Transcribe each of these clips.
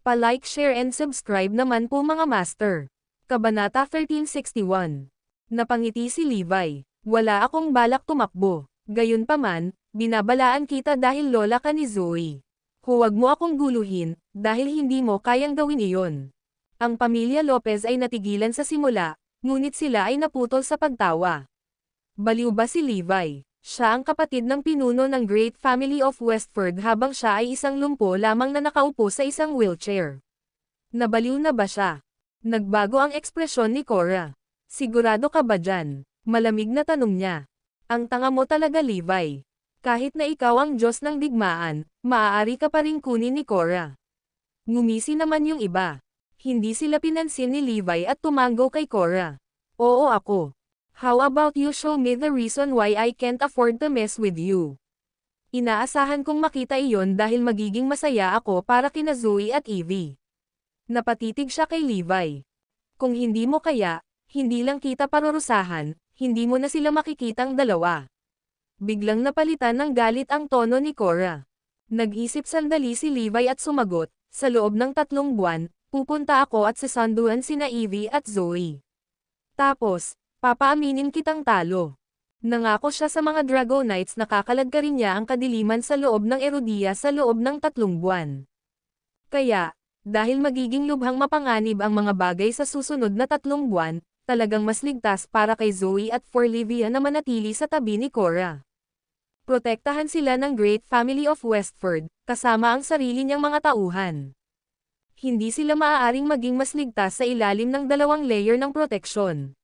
Pa-like, share and subscribe naman po mga master. Kabanata 1361. Napangiti si Levi. Wala akong balak tumakbo. Gayunpaman, binabalaan kita dahil lola ka ni Zoe. Huwag mo akong guluhin, dahil hindi mo kayang gawin iyon. Ang pamilya Lopez ay natigilan sa simula, ngunit sila ay naputol sa pagtawa. Baliw ba si Levi? Siya ang kapatid ng pinuno ng Great Family of Westford habang siya ay isang lumpo lamang na nakaupo sa isang wheelchair. Nabaliw na ba siya? Nagbago ang ekspresyon ni Cora. Sigurado ka ba dyan? Malamig na tanong niya. Ang tanga mo talaga, Levi. Kahit na ikaw ang Diyos ng digmaan, maaari ka pa rin kunin ni Cora. Ngumisi naman yung iba. Hindi sila pinansin ni Levi at tumango kay Cora. Oo ako. How about you show me the reason why I can't afford to mess with you? Inaasahan kong makita iyon dahil magiging masaya ako para kina Zoe at Evie. Napatitig siya kay Levi. Kung hindi mo kaya, hindi lang kita parurusahan, hindi mo na sila makikitang dalawa. Biglang napalitan ng galit ang tono ni Cora. Nag-isip sandali si Levi at sumagot, sa loob ng 3 buwan, pupunta ako at sasanduan sina Evie at Zoe. Tapos, papaaminin kitang talo. Nangako siya sa mga Dragonites na kakalagkarin niya ang kadiliman sa loob ng Erudia sa loob ng 3 buwan. Kaya, dahil magiging lubhang mapanganib ang mga bagay sa susunod na 3 buwan, talagang mas ligtas para kay Zoe at for Livia na manatili sa tabi ni Cora. Protektahan sila ng Great Family of Westford, kasama ang sarili niyang mga tauhan. Hindi sila maaaring maging mas ligtas sa ilalim ng 2 layer ng proteksyon.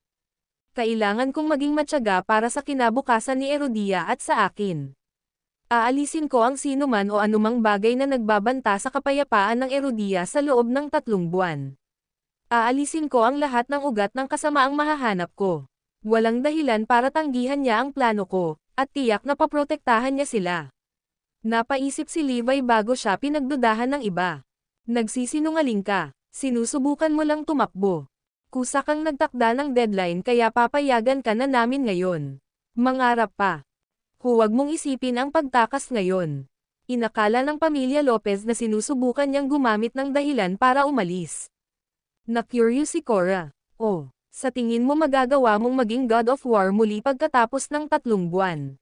Kailangan kong maging matyaga para sa kinabukasan ni Erudia at sa akin. Aalisin ko ang sinuman o anumang bagay na nagbabanta sa kapayapaan ng Erudia sa loob ng 3 buwan. Aalisin ko ang lahat ng ugat ng kasamaang mahahanap ko. Walang dahilan para tanggihan niya ang plano ko, at tiyak na paprotektahan niya sila. Napaisip si Levi bago siya pinagdudahan ng iba. Nagsisinungaling ka, sinusubukan mo lang tumakbo. Kusa kang nagtakda ng deadline kaya papayagan ka na namin ngayon. Mangarap pa. Huwag mong isipin ang pagtakas ngayon. Inakala ng pamilya Lopez na sinusubukan niyang gumamit ng dahilan para umalis. Na-curious si Cora. Oh, sa tingin mo magagawa mong maging God of War muli pagkatapos ng 3 buwan?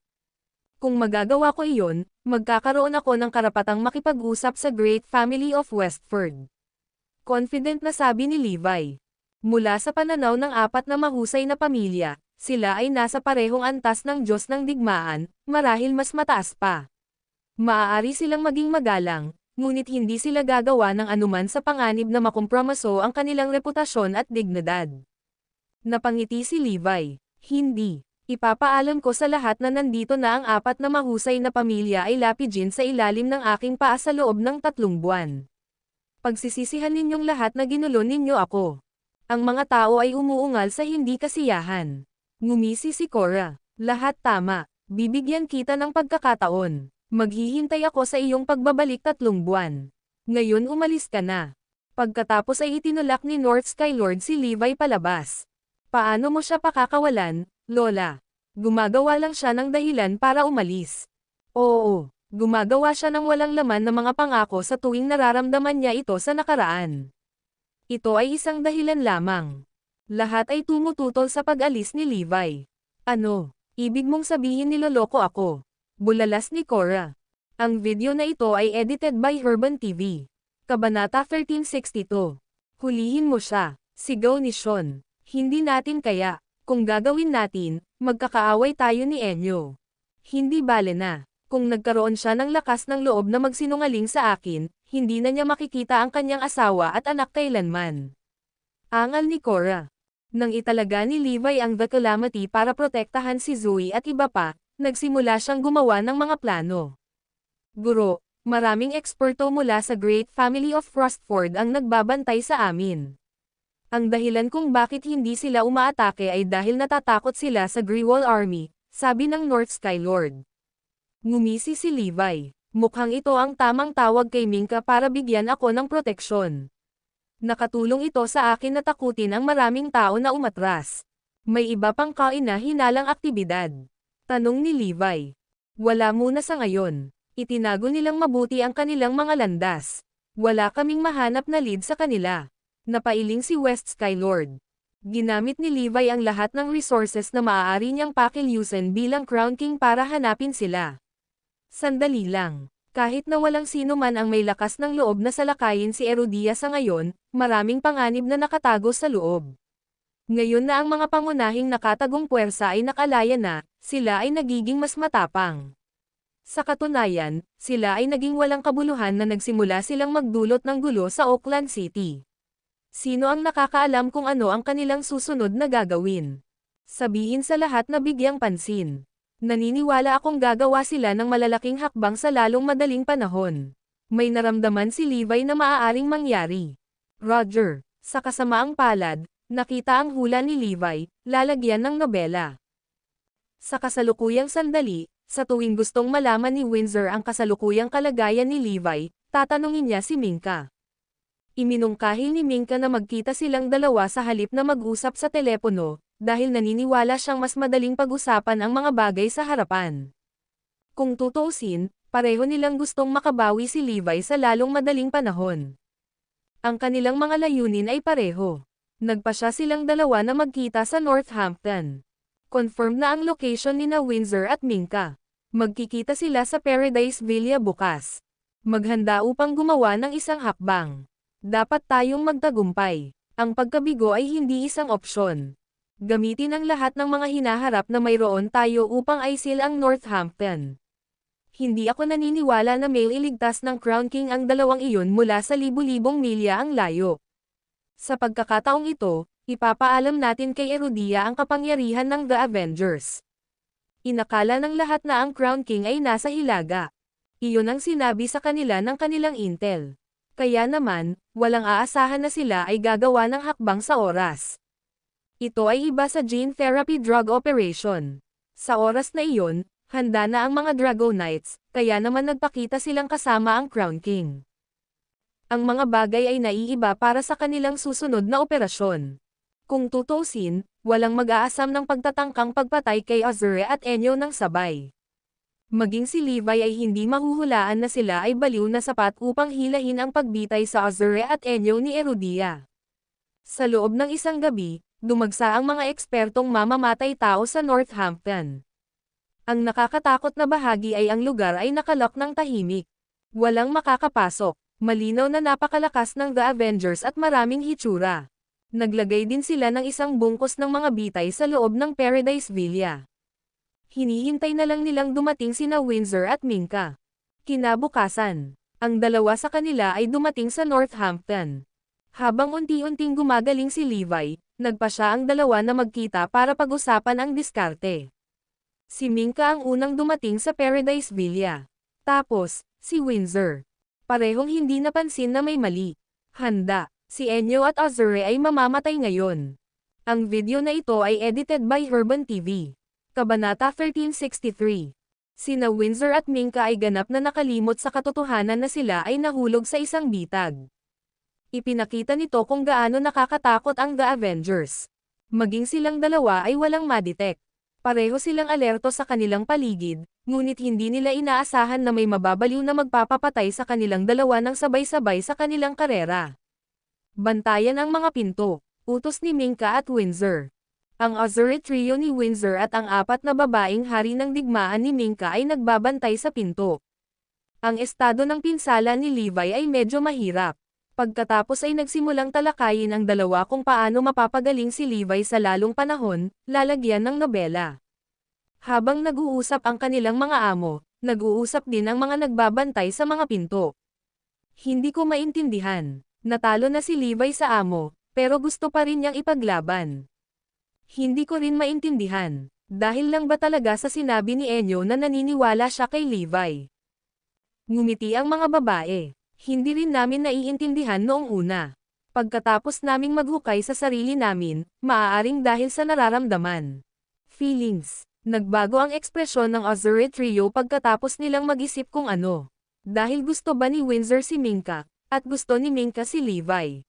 Kung magagawa ko iyon, magkakaroon ako ng karapatang makipag-usap sa Great Family of Westford. Confident na sabi ni Levi. Mula sa pananaw ng 4 na mahusay na pamilya, sila ay nasa parehong antas ng Diyos ng digmaan, marahil mas mataas pa. Maaari silang maging magalang, ngunit hindi sila gagawa ng anuman sa panganib na makompromiso ang kanilang reputasyon at dignidad. Napangiti si Levi. Hindi. Ipapaalam ko sa lahat na nandito na ang 4 na mahusay na pamilya ay lapidin sa ilalim ng aking paa sa loob ng 3 buwan. Pagsisisihan ninyong lahat na ginulo ninyo ako. Ang mga tao ay umuungal sa hindi kasiyahan. Ngumisi si Cora. Lahat tama. Bibigyan kita ng pagkakataon. Maghihintay ako sa iyong pagbabalik 3 buwan. Ngayon umalis ka na. Pagkatapos ay itinulak ni North Sky Lord si Levi palabas. Paano mo siya pakakawalan, Lola? Gumagawa lang siya ng dahilan para umalis. Oo, gumagawa siya ng walang laman na mga pangako sa tuwing nararamdaman niya ito sa nakaraan. Ito ay isang dahilan lamang. Lahat ay tumututol sa pag-alis ni Levi. Ano? Ibig mong sabihin niloloko ako? Bulalas ni Cora. Ang video na ito ay edited by Herban TV. Kabanata 1362. Hulihin mo siya. Sigaw ni Sean. Hindi natin kaya. Kung gagawin natin, magkakaaway tayo ni Enyo. Hindi bale na. Kung nagkaroon siya ng lakas ng loob na magsinungaling sa akin, hindi na niya makikita ang kanyang asawa at anak kailanman. Angal ni Cora. Nang italaga ni Levi ang The Calamity para protektahan si Zoe at iba pa, nagsimula siyang gumawa ng mga plano. Guro, maraming eksperto mula sa Great Family of Frostford ang nagbabantay sa amin. Ang dahilan kung bakit hindi sila umaatake ay dahil natatakot sila sa Grewal Army, sabi ng North Sky Lord. Ngumisi si Levi. Mukhang ito ang tamang tawag kay Minka para bigyan ako ng proteksyon. Nakatulong ito sa akin na takutin ang maraming tao na umatras. May iba pang kaina-hinalang aktibidad. Tanong ni Levi. Wala muna sa ngayon. Itinago nilang mabuti ang kanilang mga landas. Wala kaming mahanap na lead sa kanila. Napailing si West Skylord. Ginamit ni Levi ang lahat ng resources na maaari niyang pakilyusin bilang Crown King para hanapin sila. Sandali lang. Kahit na walang sino man ang may lakas ng loob na salakayin si Erudia sa ngayon, maraming panganib na nakatago sa loob. Ngayon na ang mga pangunahing nakatagong puwersa ay nakalaya na, sila ay nagiging mas matapang. Sa katunayan, sila ay naging walang kabuluhan na nagsimula silang magdulot ng gulo sa Oakland City. Sino ang nakakaalam kung ano ang kanilang susunod na gagawin? Sabihin sa lahat na bigyang pansin. Naniniwala akong gagawa sila ng malalaking hakbang sa lalong madaling panahon. May naramdaman si Levi na maaaring mangyari. Roger, sa kasamaang palad, nakita ang hula ni Levi, lalagyan ng nobela. Sa kasalukuyang sandali, sa tuwing gustong malaman ni Windsor ang kasalukuyang kalagayan ni Levi, tatanungin niya si Minka. Iminungkahi ni Minka na magkita silang dalawa sa halip na mag-usap sa telepono, dahil naniniwala siyang mas madaling pag-usapan ang mga bagay sa harapan. Kung tutuusin, pareho nilang gustong makabawi si Levi sa lalong madaling panahon. Ang kanilang mga layunin ay pareho. Nagpasya silang dalawa na magkita sa Northampton. Confirmed na ang location ni na Windsor at Minka. Magkikita sila sa Paradise Villa bukas. Maghanda upang gumawa ng isang hakbang. Dapat tayong magtagumpay. Ang pagkabigo ay hindi isang opsyon. Gamitin ang lahat ng mga hinaharap na mayroon tayo upang aisil ang Northampton. Hindi ako naniniwala na may iligtas ng Crown King ang dalawang iyon mula sa libu-libong milya ang layo. Sa pagkakataong ito, ipapaalam natin kay Erudia ang kapangyarihan ng The Avengers. Inakala ng lahat na ang Crown King ay nasa Hilaga. Iyon ang sinabi sa kanila ng kanilang intel. Kaya naman, walang aasahan na sila ay gagawa ng hakbang sa oras. Ito ay iba sa gene therapy drug operation. Sa oras na iyon, handa na ang mga Dragonites, kaya naman nagpakita silang kasama ang Crown King. Ang mga bagay ay naiiba para sa kanilang susunod na operasyon. Kung tutuusin, walang mag-aasam ng pagtatangkang pagpatay kay Azure at Enyo ng sabay. Maging si Levi ay hindi mahuhulaan na sila ay baliw na sapat upang hilahin ang pagbitay sa Azure at Enyo ni Erudia. Sa loob ng isang gabi, dumagsa ang mga ekspertong mamamatay tao sa Northampton. Ang nakakatakot na bahagi ay ang lugar ay nakalok ng tahimik. Walang makakapasok, malinaw na napakalakas ng The Avengers at maraming hitsura. Naglagay din sila ng isang bungkos ng mga bitay sa loob ng Paradise Villa. Hinihintay na lang nilang dumating sina Windsor at Minka. Kinabukasan, ang dalawa sa kanila ay dumating sa Northampton. Habang unti-unting gumagaling si Levi, nagpasya ang dalawa na magkita para pag-usapan ang diskarte. Si Minka ang unang dumating sa Paradise Villa. Tapos, si Windsor. Parehong hindi napansin na may mali. Handa, si Enyo at Azure ay mamamatay ngayon. Ang video na ito ay edited by Herban TV. Kabanata 1363. Sina Windsor at Minka ay ganap na nakalimot sa katotohanan na sila ay nahulog sa isang bitag. Ipinakita nito kung gaano nakakatakot ang The Avengers. Maging silang dalawa ay walang madetect. Pareho silang alerto sa kanilang paligid, ngunit hindi nila inaasahan na may mababaliw na magpapapatay sa kanilang dalawa ng sabay-sabay sa kanilang karera. Bantayan ang mga pinto, utos ni Minka at Windsor. Ang Azure Trio ni Windsor at ang apat na babaeng hari ng digmaan ni Minka ay nagbabantay sa pinto. Ang estado ng pinsala ni Levi ay medyo mahirap. Pagkatapos ay nagsimulang talakayin ang dalawa kung paano mapapagaling si Levi sa lalong panahon, lalagyan ng nobela. Habang nag-uusap ang kanilang mga amo, nag-uusap din ang mga nagbabantay sa mga pinto. Hindi ko maintindihan. Natalo na si Levi sa amo, pero gusto pa rin niyang ipaglaban. Hindi ko rin maintindihan. Dahil lang ba talaga sa sinabi ni Enyo na naniniwala siya kay Levi? Ngumiti ang mga babae. Hindi rin namin naiintindihan noong una. Pagkatapos naming maghukay sa sarili namin, maaaring dahil sa nararamdaman. Feelings. Nagbago ang ekspresyon ng Azure Trio pagkatapos nilang mag-isip kung ano. Dahil gusto ba ni Windsor si Minka, at gusto ni Minka si Levi.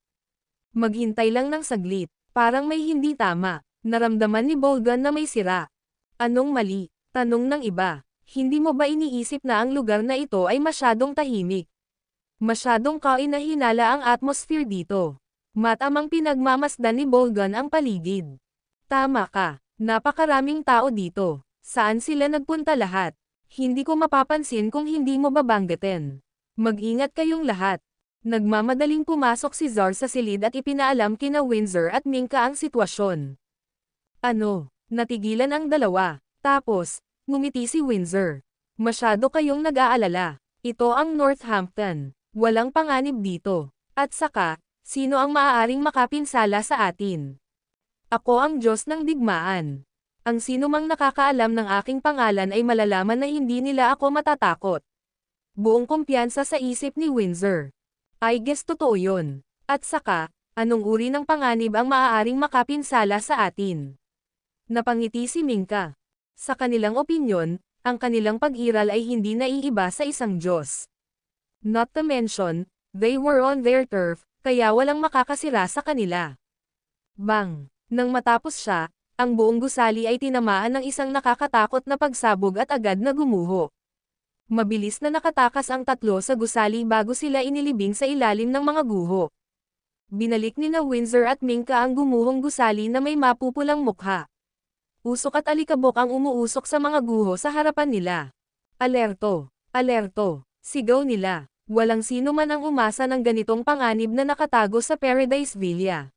Maghintay lang ng saglit, parang may hindi tama. Naramdaman ni Bolgan na may sira. Anong mali? Tanong ng iba. Hindi mo ba iniisip na ang lugar na ito ay masyadong tahimik? Masyadong kainahinala ang atmosphere dito. Matamang pinagmamasdan ni Bolgan ang paligid. Tama ka, napakaraming tao dito. Saan sila nagpunta lahat? Hindi ko mapapansin kung hindi mo babanggitin. Mag-ingat kayong lahat. Nagmamadaling pumasok si Zar sa silid at ipinaalam kina Windsor at Minka ang sitwasyon. Ano? Natigilan ang dalawa. Tapos, ngumiti si Windsor. Masyado kayong nag-aalala. Ito ang Northampton. Walang panganib dito. At saka, sino ang maaaring makapinsala sa atin? Ako ang Diyos ng digmaan. Ang sino mang nakakaalam ng aking pangalan ay malalaman na hindi nila ako matatakot. Buong kumpiyansa sa isip ni Windsor. I guess totoo yun. At saka, anong uri ng panganib ang maaaring makapinsala sa atin? Napangiti si Minka. Sa kanilang opinyon, ang kanilang pag-iral ay hindi naiiba sa isang Diyos. Not to mention, they were on their turf, kaya walang makakasira sa kanila. Bang! Nang matapos siya, ang buong gusali ay tinamaan ng isang nakakatakot na pagsabog at agad na gumuho. Mabilis na nakatakas ang tatlo sa gusali bago sila inilibing sa ilalim ng mga guho. Binalik ni na Windsor at Minka ang gumuhong gusali na may mapupulang mukha. Usok at alikabok ang umuusok sa mga guho sa harapan nila. Alerto! Alerto! Sigaw nila. Walang sino man ang umasa ng ganitong panganib na nakatago sa Paradise Villa.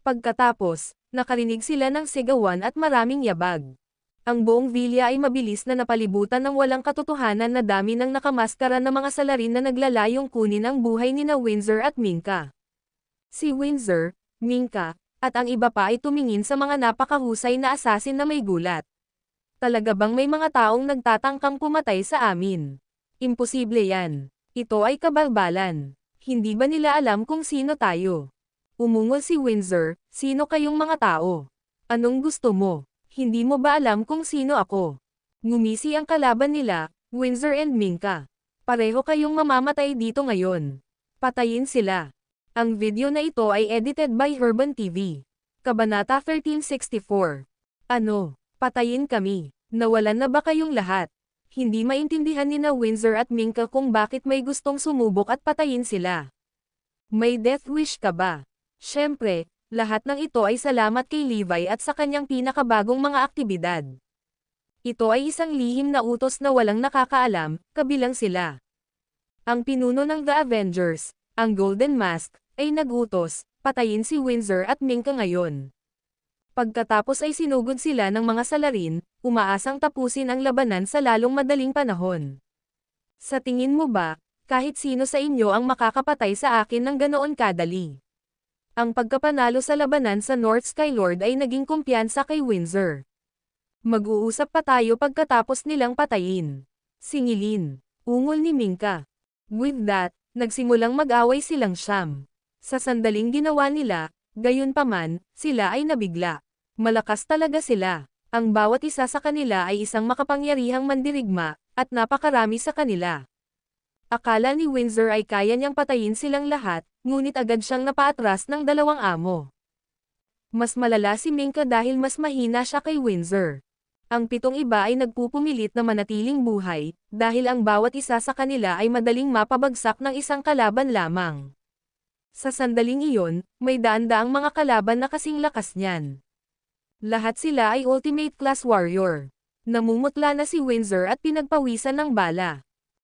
Pagkatapos, nakarinig sila ng sigawan at maraming yabag. Ang buong villa ay mabilis na napalibutan ng walang katotohanan na dami ng nakamaskara na mga salarin na naglalayong kunin ang buhay ni na Windsor at Minka. Si Windsor, Minka, at ang iba pa ay tumingin sa mga napakahusay na asasin na may gulat. Talaga bang may mga taong nagtatangkang pumatay sa amin? Imposible yan. Ito ay kabalbalan. Hindi ba nila alam kung sino tayo? Umungol si Windsor, sino kayong mga tao? Anong gusto mo? Hindi mo ba alam kung sino ako? Ngumisi ang kalaban nila, Windsor and Minka. Pareho kayong mamamatay dito ngayon. Patayin sila. Ang video na ito ay edited by Herban TV. Kabanata 1364. Ano? Patayin kami. Nawalan na ba kayong lahat? Hindi maintindihan ni na Windsor at Minka kung bakit may gustong sumubok at patayin sila. May death wish ka ba? Siyempre, lahat ng ito ay salamat kay Levi at sa kanyang pinakabagong mga aktibidad. Ito ay isang lihim na utos na walang nakakaalam, kabilang sila. Ang pinuno ng The Avengers, ang Golden Mask, ay nagutos, patayin si Windsor at Minka ngayon. Pagkatapos ay sinugod sila ng mga salarin, umaasang tapusin ang labanan sa lalong madaling panahon. Sa tingin mo ba, kahit sino sa inyo ang makakapatay sa akin ng ganoon kadali? Ang pagkapanalo sa labanan sa North Skylord ay naging kumpiyansa kay Windsor. Mag-uusap pa tayo pagkatapos nilang patayin. Singilin. Ungol ni Minka. With that, nagsimulang mag-away silang siyam. Sa sandaling ginawa nila, gayunpaman, sila ay nabigla. Malakas talaga sila. Ang bawat isa sa kanila ay isang makapangyarihang mandirigma, at napakarami sa kanila. Akala ni Windsor ay kaya niyang patayin silang lahat, ngunit agad siyang napaatras ng dalawang amo. Mas malala si Minka dahil mas mahina siya kay Windsor. Ang pitong iba ay nagpupumilit na manatiling buhay, dahil ang bawat isa sa kanila ay madaling mapabagsak ng isang kalaban lamang. Sa sandaling iyon, may daan-daang mga kalaban na kasing lakas niyan. Lahat sila ay ultimate class warrior. Namumutla na si Windsor at pinagpawisan ng bala.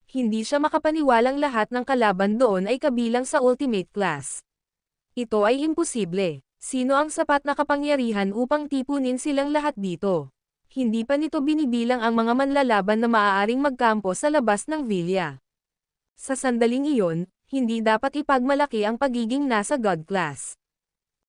Hindi siya makapaniwalang lahat ng kalaban doon ay kabilang sa ultimate class. Ito ay imposible. Sino ang sapat na kapangyarihan upang tipunin silang lahat dito? Hindi pa nito binibilang ang mga manlalaban na maaaring magkampo sa labas ng villa. Sa sandaling iyon, hindi dapat ipagmalaki ang pagiging nasa God class.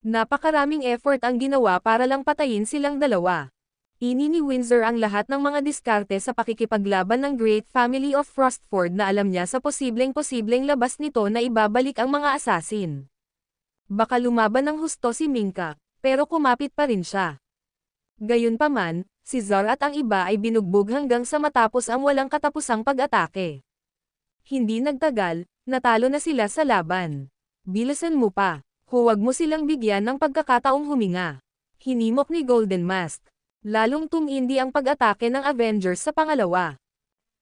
Napakaraming effort ang ginawa para lang patayin silang dalawa. Ini ni Windsor ang lahat ng mga diskarte sa pakikipaglaban ng Great Family of Frostford na alam niya sa posibleng labas nito na ibabalik ang mga asasin. Baka lumaban ng husto si Minka, pero kumapit pa rin siya. Gayunpaman, si Zar at ang iba ay binugbog hanggang sa matapos ang walang katapusang pag-atake. Hindi nagtagal, natalo na sila sa laban. Bilisan mo pa, huwag mo silang bigyan ng pagkakataong huminga. Hinimok ni Golden Mask. Lalong tumindi ang pag-atake ng Avengers sa pangalawa.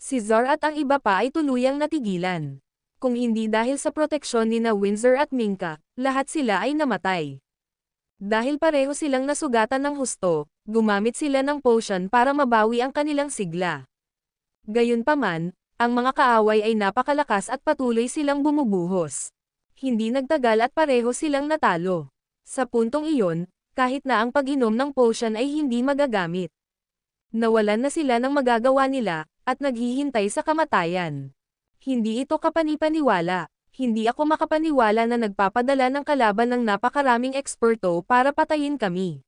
Si Zar at ang iba pa ay tuluyang natigilan. Kung hindi dahil sa proteksyon ni na Windsor at Minka, lahat sila ay namatay. Dahil pareho silang nasugatan ng husto, gumamit sila ng potion para mabawi ang kanilang sigla. Gayunpaman, ang mga kaaway ay napakalakas at patuloy silang bumubuhos. Hindi nagtagal at pareho silang natalo. Sa puntong iyon, kahit na ang pag-inom ng potion ay hindi magagamit. Nawalan na sila ng magagawa nila, at naghihintay sa kamatayan. Hindi ito kapanipaniwala. Hindi ako makapaniwala na nagpapadala ng kalaban ng napakaraming eksperto para patayin kami.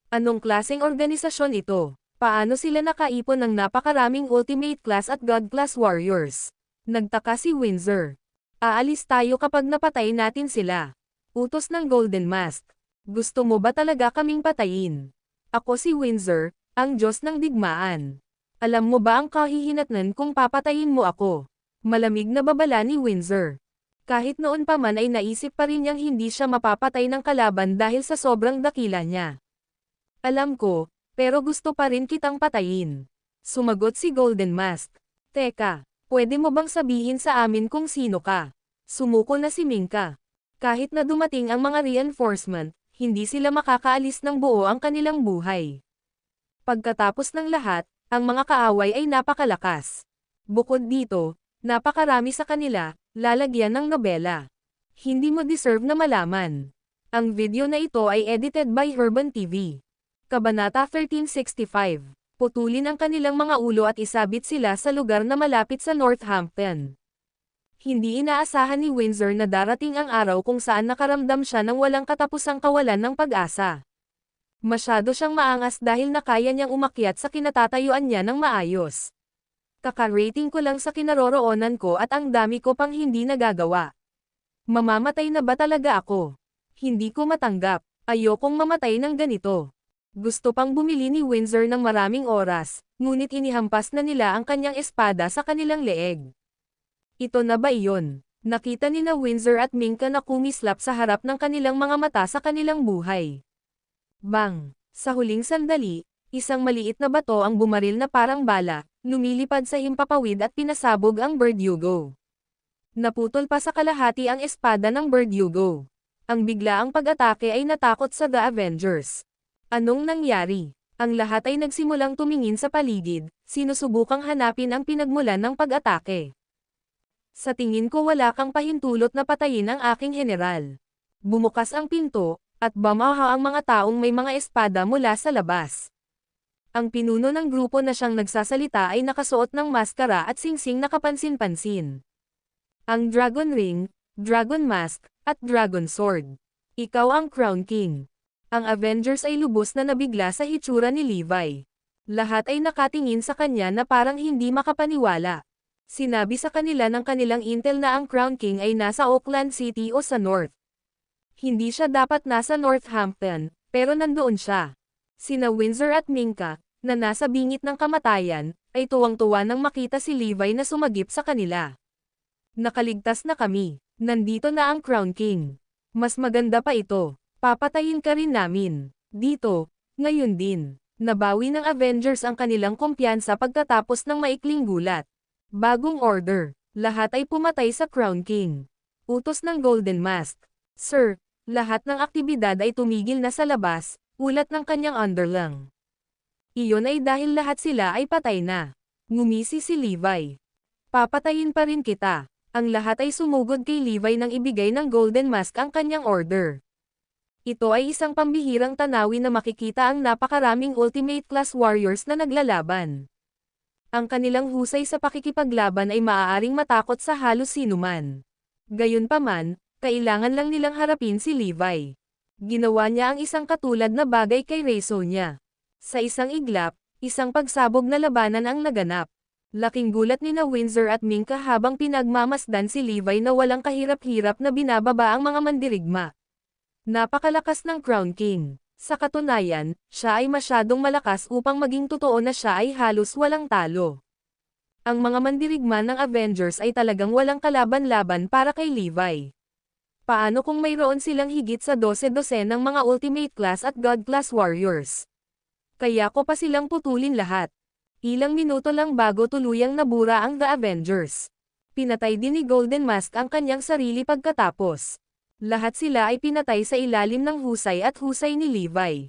Anong klaseng organisasyon ito? Paano sila nakaipon ng napakaraming Ultimate Class at God Class Warriors? Nagtaka si Windsor. Aalis tayo kapag napatay natin sila. Utos ng Golden Mask. Gusto mo ba talaga kaming patayin? Ako si Windsor, ang Diyos ng digmaan. Alam mo ba ang kahihinatnan kung papatayin mo ako? Malamig na babala ni Windsor. Kahit noon pa man ay naisip pa rin niyang hindi siya mapapatay ng kalaban dahil sa sobrang dakila niya. Alam ko, pero gusto pa rin kitang patayin. Sumagot si Golden Mask. Teka, pwede mo bang sabihin sa amin kung sino ka? Sumuko na si Minka. Kahit na dumating ang mga reinforcement, hindi sila makakaalis ng buo ang kanilang buhay. Pagkatapos ng lahat, ang mga kaaway ay napakalakas. Bukod dito, napakarami sa kanila, lalagyan ng nobela. Hindi mo deserve na malaman. Ang video na ito ay edited by Herban TV. Kabanata 1365. Putulin ang kanilang mga ulo at isabit sila sa lugar na malapit sa Northampton. Hindi inaasahan ni Windsor na darating ang araw kung saan nakaramdam siya ng walang katapusang kawalan ng pag-asa. Masyado siyang maangas dahil nakaya niyang umakyat sa kinatatayuan niya ng maayos. Kaka-rating ko lang sa kinaroroonan ko at ang dami ko pang hindi nagagawa. Mamamatay na ba talaga ako? Hindi ko matanggap. Ayokong mamatay ng ganito. Gusto pang bumili ni Windsor ng maraming oras, ngunit inihampas na nila ang kanyang espada sa kanilang leeg. Ito na ba iyon? Nakita ni na Windsor at Minka na kumislap sa harap ng kanilang mga mata sa kanilang buhay. Bang! Sa huling sandali, isang maliit na bato ang bumaril na parang bala, lumilipad sa himpapawid at pinasabog ang Verdugo. Naputol pa sa kalahati ang espada ng Verdugo. Ang biglaang pag-atake ay natakot sa The Avengers. Anong nangyari? Ang lahat ay nagsimulang tumingin sa paligid, sinusubukang hanapin ang pinagmulan ng pag-atake. Sa tingin ko wala kang pahintulot na patayin ang aking general. Bumukas ang pinto, at bumaha ang mga taong may mga espada mula sa labas. Ang pinuno ng grupo na siyang nagsasalita ay nakasuot ng maskara at singsing na kapansin-pansin. Ang Dragon Ring, Dragon Mask, at Dragon Sword. Ikaw ang Crown King. Ang Avengers ay lubos na nabigla sa hitsura ni Levi. Lahat ay nakatingin sa kanya na parang hindi makapaniwala. Sinabi sa kanila ng kanilang intel na ang Crown King ay nasa Auckland City o sa North. Hindi siya dapat nasa Northampton, pero nandoon siya. Sina Windsor at Minka, na nasa bingit ng kamatayan, ay tuwang-tuwa nang makita si Levi na sumagip sa kanila. Nakaligtas na kami. Nandito na ang Crown King. Mas maganda pa ito. Papatayin ka rin namin. Dito, ngayon din. Nabawi ng Avengers ang kanilang kumpiyansa pagkatapos ng maikling gulat. Bagong order. Lahat ay pumatay sa Crown King. Utos ng Golden Mask. Sir, lahat ng aktibidad ay tumigil na sa labas, ulat ng kanyang underling. Iyon ay dahil lahat sila ay patay na. Ngumisi si Levi. Papatayin pa rin kita. Ang lahat ay sumugod kay Levi nang ibigay ng Golden Mask ang kanyang order. Ito ay isang pambihirang tanawin na makikita ang napakaraming Ultimate Class Warriors na naglalaban. Ang kanilang husay sa pakikipaglaban ay maaaring matakot sa halos sinuman. Gayunpaman, kailangan lang nilang harapin si Levi. Ginawa niya ang isang katulad na bagay kay Rasonia. Sa isang iglap, isang pagsabog na labanan ang naganap. Laking gulat ni na Windsor at Minka habang pinagmamasdan si Levi na walang kahirap-hirap na binababa ang mga mandirigma. Napakalakas ng Crown King. Sa katunayan, siya ay masyadong malakas upang maging totoo na siya ay halos walang talo. Ang mga mandirigma ng Avengers ay talagang walang kalaban-laban para kay Levi. Paano kung mayroon silang higit sa 12 ng mga Ultimate Class at God Class Warriors? Kaya ko pa silang putulin lahat. Ilang minuto lang bago tuluyang nabura ang The Avengers. Pinatay din ni Golden Mask ang kanyang sarili pagkatapos. Lahat sila ay pinatay sa ilalim ng husay at husay ni Levi.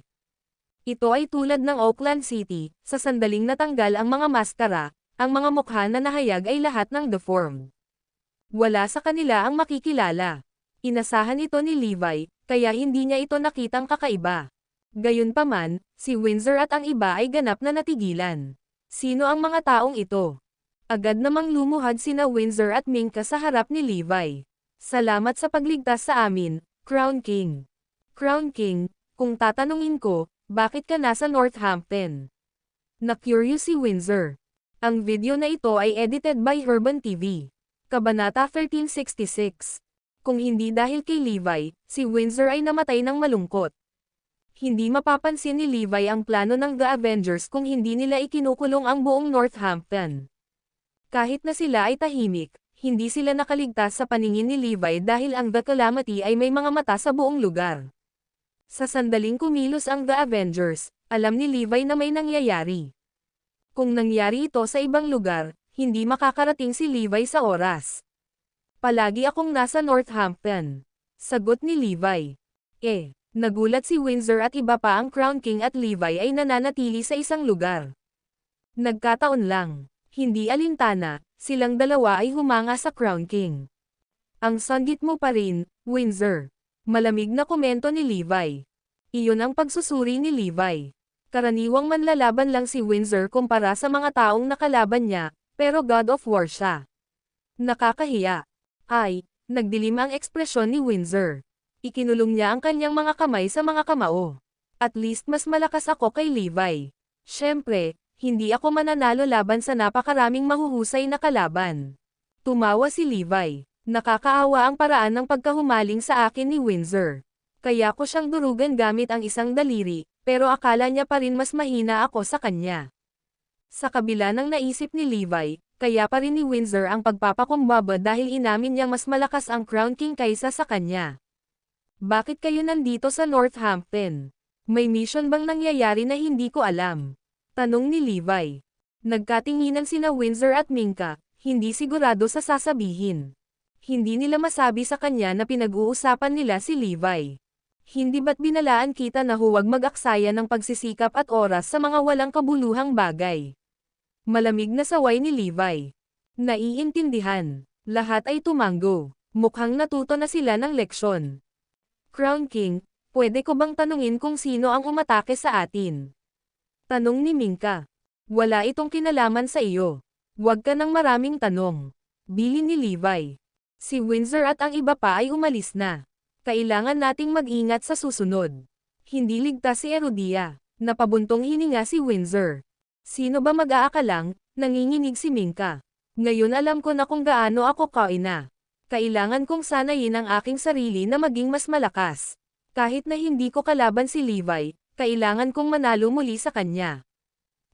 Ito ay tulad ng Oakland City, sa sandaling natanggal ang mga maskara, ang mga mukha na nahayag ay lahat ng deformed. Wala sa kanila ang makikilala. Inasahan ito ni Levi, kaya hindi niya ito nakitang kakaiba. Gayunpaman, si Windsor at ang iba ay ganap na natigilan. Sino ang mga taong ito? Agad namang lumuhad sina Windsor at Minka sa harap ni Levi. Salamat sa pagligtas sa amin, Crown King. Crown King, kung tatanungin ko, bakit ka nasa Northampton? Na-curious si Windsor. Ang video na ito ay edited by Urban TV. Kabanata 1366. Kung hindi dahil kay Levi, si Windsor ay namatay ng malungkot. Hindi mapapansin ni Levi ang plano ng The Avengers kung hindi nila ikinukulong ang buong Northampton. Kahit na sila ay tahimik, hindi sila nakaligtas sa paningin ni Levi dahil ang The Calamity ay may mga mata sa buong lugar. Sa sandaling kumilos ang The Avengers, alam ni Levi na may nangyayari. Kung nangyari ito sa ibang lugar, hindi makakarating si Levi sa oras. Palagi akong nasa Northampton. Sagot ni Levi. Nagulat si Windsor at iba pa ang Crown King at Levi ay nananatili sa isang lugar. Nagkataon lang. Hindi alintana, silang dalawa ay humanga sa Crown King. Ang sanggit mo pa rin, Windsor. Malamig na komento ni Levi. Iyon ang pagsusuri ni Levi. Karaniwang manlalaban lang si Windsor kumpara sa mga taong nakalaban niya, pero God of War siya. Nakakahiya. Nagdilim ang ekspresyon ni Windsor. Ikinulong niya ang kanyang mga kamay sa mga kamao. At least mas malakas ako kay Levi. Siyempre, hindi ako mananalo laban sa napakaraming mahuhusay na kalaban. Tumawa si Levi. Nakakaawa ang paraan ng pagkahumaling sa akin ni Windsor. Kaya ko siyang durugan gamit ang isang daliri, pero akala niya pa rin mas mahina ako sa kanya. Sa kabila ng naisip ni Levi, kaya pa rin ni Windsor ang pagpapakumbaba dahil inamin niyang mas malakas ang Crown King kaysa sa kanya. Bakit kayo nandito sa Northampton? May mission bang nangyayari na hindi ko alam? Tanong ni Levi. Nagkatinginan sina Windsor at Minka, hindi sigurado sa sasabihin. Hindi nila masabi sa kanya na pinag-uusapan nila si Levi. Hindi ba't binalaan kita na huwag mag-aksaya ng pagsisikap at oras sa mga walang kabuluhang bagay? Malamig na saway ni Levi. Naiintindihan. Lahat ay tumango. Mukhang natuto na sila ng leksyon. Crown King, pwede ko bang tanungin kung sino ang umatake sa atin? Tanong ni Minka. Wala itong kinalaman sa iyo. Huwag ka ng maraming tanong. Bilin ni Levi. Si Windsor at ang iba pa ay umalis na. Kailangan nating mag-ingat sa susunod. Hindi ligtas si Erudia. Napabuntong hininga si Windsor. Sino ba mag-aakalang, nanginginig si Minka. Ngayon alam ko na kung gaano ako kaina. Kailangan kong sanayin ang aking sarili na maging mas malakas. Kahit na hindi ko kalaban si Levi, kailangan kong manalo muli sa kanya.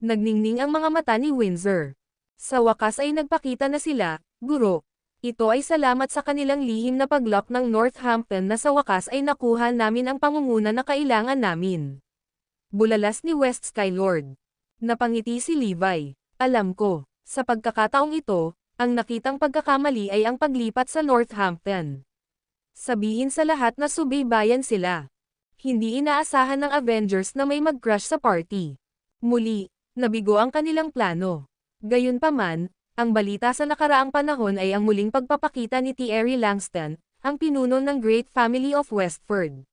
Nagningning ang mga mata ni Windsor. Sa wakas ay nagpakita na sila, guro. Ito ay salamat sa kanilang lihim na paglock ng Northampton na sa wakas ay nakuha namin ang pangunguna na kailangan namin. Bulalas ni West Skylord. Napangiti si Levi. Alam ko, sa pagkakataong ito, ang nakitang pagkakamali ay ang paglipat sa Northampton. Sabihin sa lahat na subaybayan sila. Hindi inaasahan ng Avengers na may mag-crash sa party. Muli, nabigo ang kanilang plano. Gayunpaman, ang balita sa nakaraang panahon ay ang muling pagpapakita ni Thierry Langston, ang pinuno ng Great Family of Westford.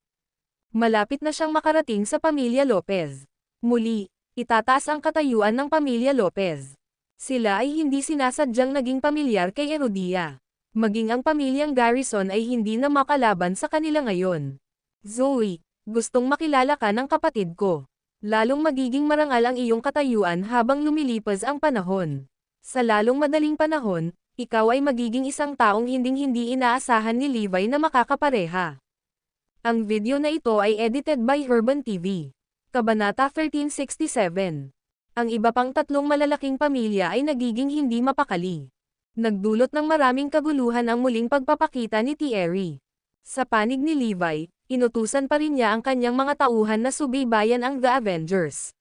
Malapit na siyang makarating sa Pamilya Lopez. Muli, itataas ang katayuan ng Pamilya Lopez. Sila ay hindi sinasadyang naging pamilyar kay Erudia. Maging ang pamilyang Garrison ay hindi na makalaban sa kanila ngayon. Zoe, gustong makilala ka ng kapatid ko. Lalong magiging marangal ang iyong katayuan habang lumilipas ang panahon. Sa lalong madaling panahon, ikaw ay magiging isang taong hinding-hindi inaasahan ni Levi na makakapareha. Ang video na ito ay edited by Urban TV. Kabanata 1367. Ang iba pang tatlong malalaking pamilya ay nagiging hindi mapakali. Nagdulot ng maraming kaguluhan ang muling pagpapakita ni Thierry. Sa panig ni Levi, inutusan pa rin niya ang kanyang mga tauhan na subaybayan ang The Avengers.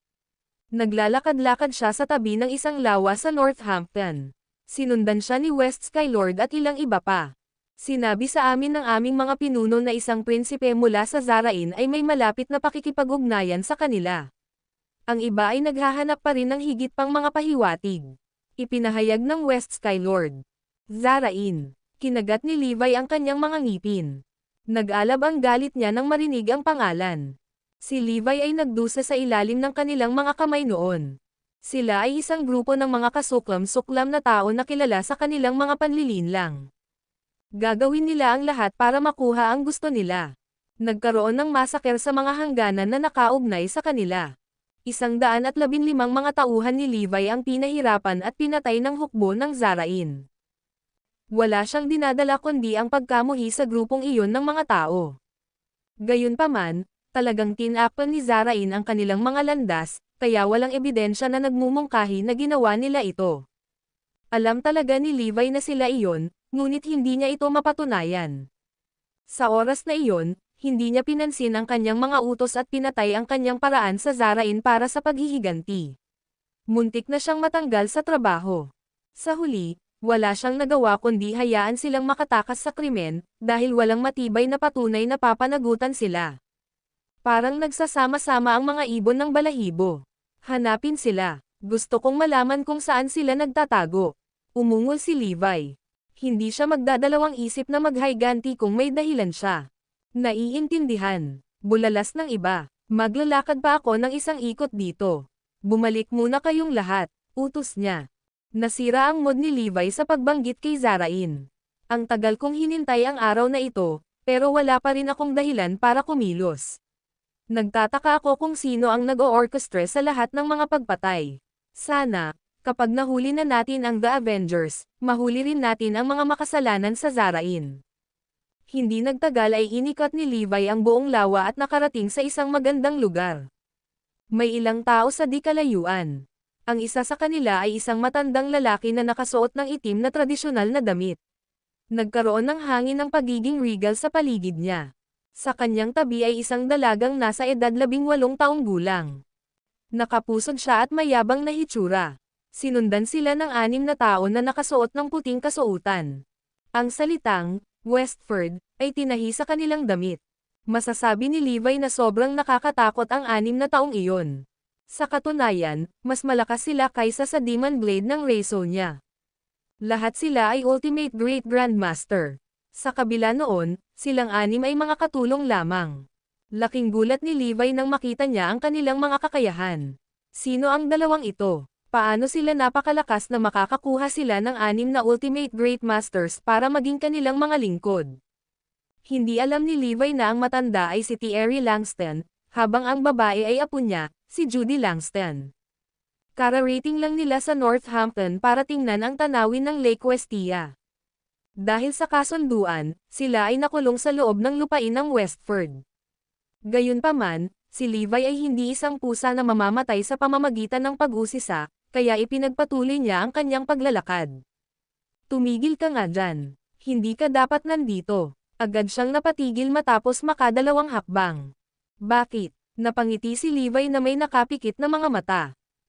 Naglalakad-lakad siya sa tabi ng isang lawa sa Northampton. Sinundan siya ni West Skylord at ilang iba pa. Sinabi sa amin ng aming mga pinuno na isang prinsipe mula sa Zarain ay may malapit na pakikipag-ugnayan sa kanila. Ang iba ay naghahanap pa rin ng higit pang mga pahiwatig. Ipinahayag ng West Skylord. Zarain. Kinagat ni Levi ang kanyang mga ngipin. Nag-alab ang galit niya nang marinig ang pangalan. Si Levi ay nagdusa sa ilalim ng kanilang mga kamay noon. Sila ay isang grupo ng mga kasuklam-suklam na tao na kilala sa kanilang mga panlilinlang. Gagawin nila ang lahat para makuha ang gusto nila. Nagkaroon ng masaker sa mga hangganan na nakaugnay sa kanila. 115 mga tauhan ni Levi ang pinahirapan at pinatay ng hukbo ng Zarain. Wala siyang dinadala kundi ang pagkamuhi sa grupong iyon ng mga tao. Gayunpaman, talagang tinakpan ni Zarain ang kanilang mga landas, kaya walang ebidensya na nagmumungkahi na ginawa nila ito. Alam talaga ni Levi na sila iyon, ngunit hindi niya ito mapatunayan. Sa oras na iyon, hindi niya pinansin ang kanyang mga utos at pinatay ang kanyang paraan sa Zarain para sa paghihiganti. Muntik na siyang matanggal sa trabaho. Sa huli, wala siyang nagawa kundi hayaan silang makatakas sa krimen, dahil walang matibay na patunay na papanagutan sila. Parang nagsasama-sama ang mga ibon ng balahibo. Hanapin sila. Gusto kong malaman kung saan sila nagtatago. Umungol si Levi. Hindi siya magdadalawang isip na maghiganti kung may dahilan siya. Naiintindihan. Bulalas ng iba. Maglalakad pa ako ng isang ikot dito. Bumalik muna kayong lahat, utos niya. Nasira ang mood ni Levi sa pagbanggit kay Zarain. Ang tagal kong hinintay ang araw na ito, pero wala pa rin akong dahilan para kumilos. Nagtataka ako kung sino ang nag-o-orchestra sa lahat ng mga pagpatay. Sana, kapag nahuli na natin ang The Avengers, mahuli rin natin ang mga makasalanan sa Zarain. Hindi nagtagal ay inikat ni Levi ang buong lawa at nakarating sa isang magandang lugar. May ilang tao sa di kalayuan. Ang isa sa kanila ay isang matandang lalaki na nakasuot ng itim na tradisyonal na damit. Nagkaroon ng hangin ng pagiging regal sa paligid niya. Sa kanyang tabi ay isang dalagang nasa edad 18 taong gulang. Nakapusod siya at mayabang na hitsura. Sinundan sila ng 6 na tao na nakasuot ng puting kasuotan. Ang salitang, Westford, ay tinahi sa kanilang damit. Masasabi ni Levi na sobrang nakakatakot ang 6 na taong iyon. Sa katunayan, mas malakas sila kaysa sa Demon Blade ng Reiso niya. Lahat sila ay Ultimate Great Grandmaster. Sa kabila noon, silang 6 ay mga katulong lamang. Laking gulat ni Levi nang makita niya ang kanilang mga kakayahan. Sino ang dalawang ito? Paano sila napakalakas na makakakuha sila ng 6 na Ultimate Great Masters para maging kanilang mga lingkod? Hindi alam ni Levi na ang matanda ay si Thierry Langston, habang ang babae ay apo niya, si Judy Langston. Kararating lang nila sa Northampton para tingnan ang tanawin ng Lake Westia. Dahil sa kasunduan, sila ay nakulong sa loob ng lupain ng Westford. Gayunpaman, si Levi ay hindi isang pusa na mamamatay sa pamamagitan ng pag-usisa, kaya ipinagpatuloy niya ang kanyang paglalakad. Tumigil ka nga dyan. Hindi ka dapat nandito. Agad siyang napatigil matapos makadalawang hakbang. Bakit? Napangiti si Levi na may nakapikit na mga mata.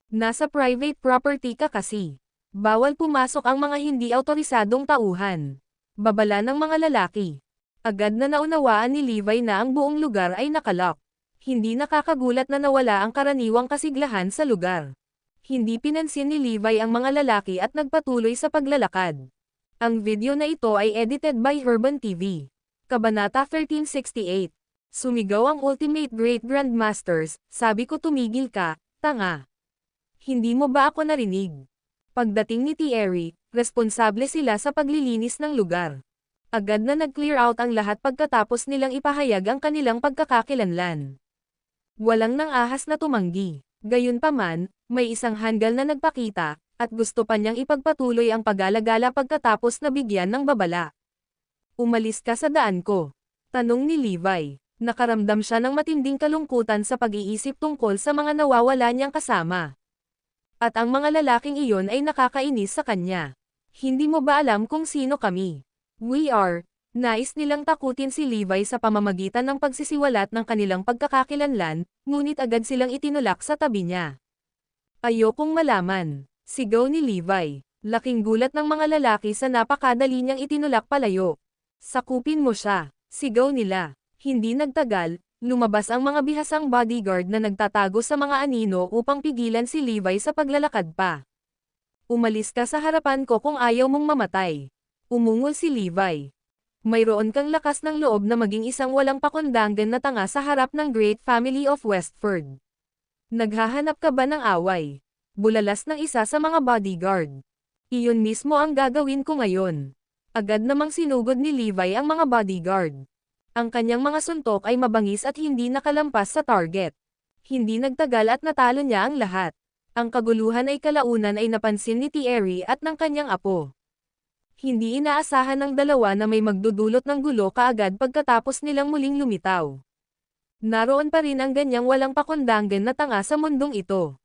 Nasa private property ka kasi. Bawal pumasok ang mga hindi autorisadong tauhan. Babala ng mga lalaki. Agad na naunawaan ni Levi na ang buong lugar ay nakalock. Hindi nakakagulat na nawala ang karaniwang kasiglahan sa lugar. Hindi pinansin ni Levi ang mga lalaki at nagpatuloy sa paglalakad. Ang video na ito ay edited by Herban TV. Kabanata 1368. Sumigaw ang Ultimate Great Grandmasters, sabi ko tumigil ka, tanga. Hindi mo ba ako narinig? Pagdating ni Thierry, responsable sila sa paglilinis ng lugar. Agad na nag-clear out ang lahat pagkatapos nilang ipahayag ang kanilang pagkakakilanlan. Walang nang ahas na tumanggi. Gayunpaman, may isang hanggal na nagpakita, at gusto pa niyang ipagpatuloy ang pag-alagala pagkatapos na bigyan ng babala. Umalis ka sa daan ko. Tanong ni Levi. Nakaramdam siya ng matinding kalungkutan sa pag-iisip tungkol sa mga nawawala niyang kasama. At ang mga lalaking iyon ay nakakainis sa kanya. Hindi mo ba alam kung sino kami? We are. Nais nilang takutin si Levi sa pamamagitan ng pagsisiwalat ng kanilang pagkakakilanlan, ngunit agad silang itinulak sa tabi niya. Ayokong malaman. Sigaw ni Levi. Laking gulat ng mga lalaki sa napakadali niyang itinulak palayo. Sakupin mo siya, sigaw nila. Hindi nagtagal, lumabas ang mga bihasang bodyguard na nagtatago sa mga anino upang pigilan si Levi sa paglalakad pa. Umalis ka sa harapan ko kung ayaw mong mamatay. Umungol si Levi. Mayroon kang lakas ng loob na maging isang walang pakundangan na tanga sa harap ng Great Family of Westford. Naghahanap ka ba ng away? Bulalas ng isa sa mga bodyguard. Iyon mismo ang gagawin ko ngayon. Agad namang sinugod ni Levi ang mga bodyguard. Ang kanyang mga suntok ay mabangis at hindi nakalampas sa target. Hindi nagtagal at natalo niya ang lahat. Ang kaguluhan ay kalaunan ay napansin ni Thierry at ng kanyang apo. Hindi inaasahan ng dalawa na may magdudulot ng gulo kaagad pagkatapos nilang muling lumitaw. Naroon pa rin ang ganyang walang pakundangan na tanga sa mundong ito.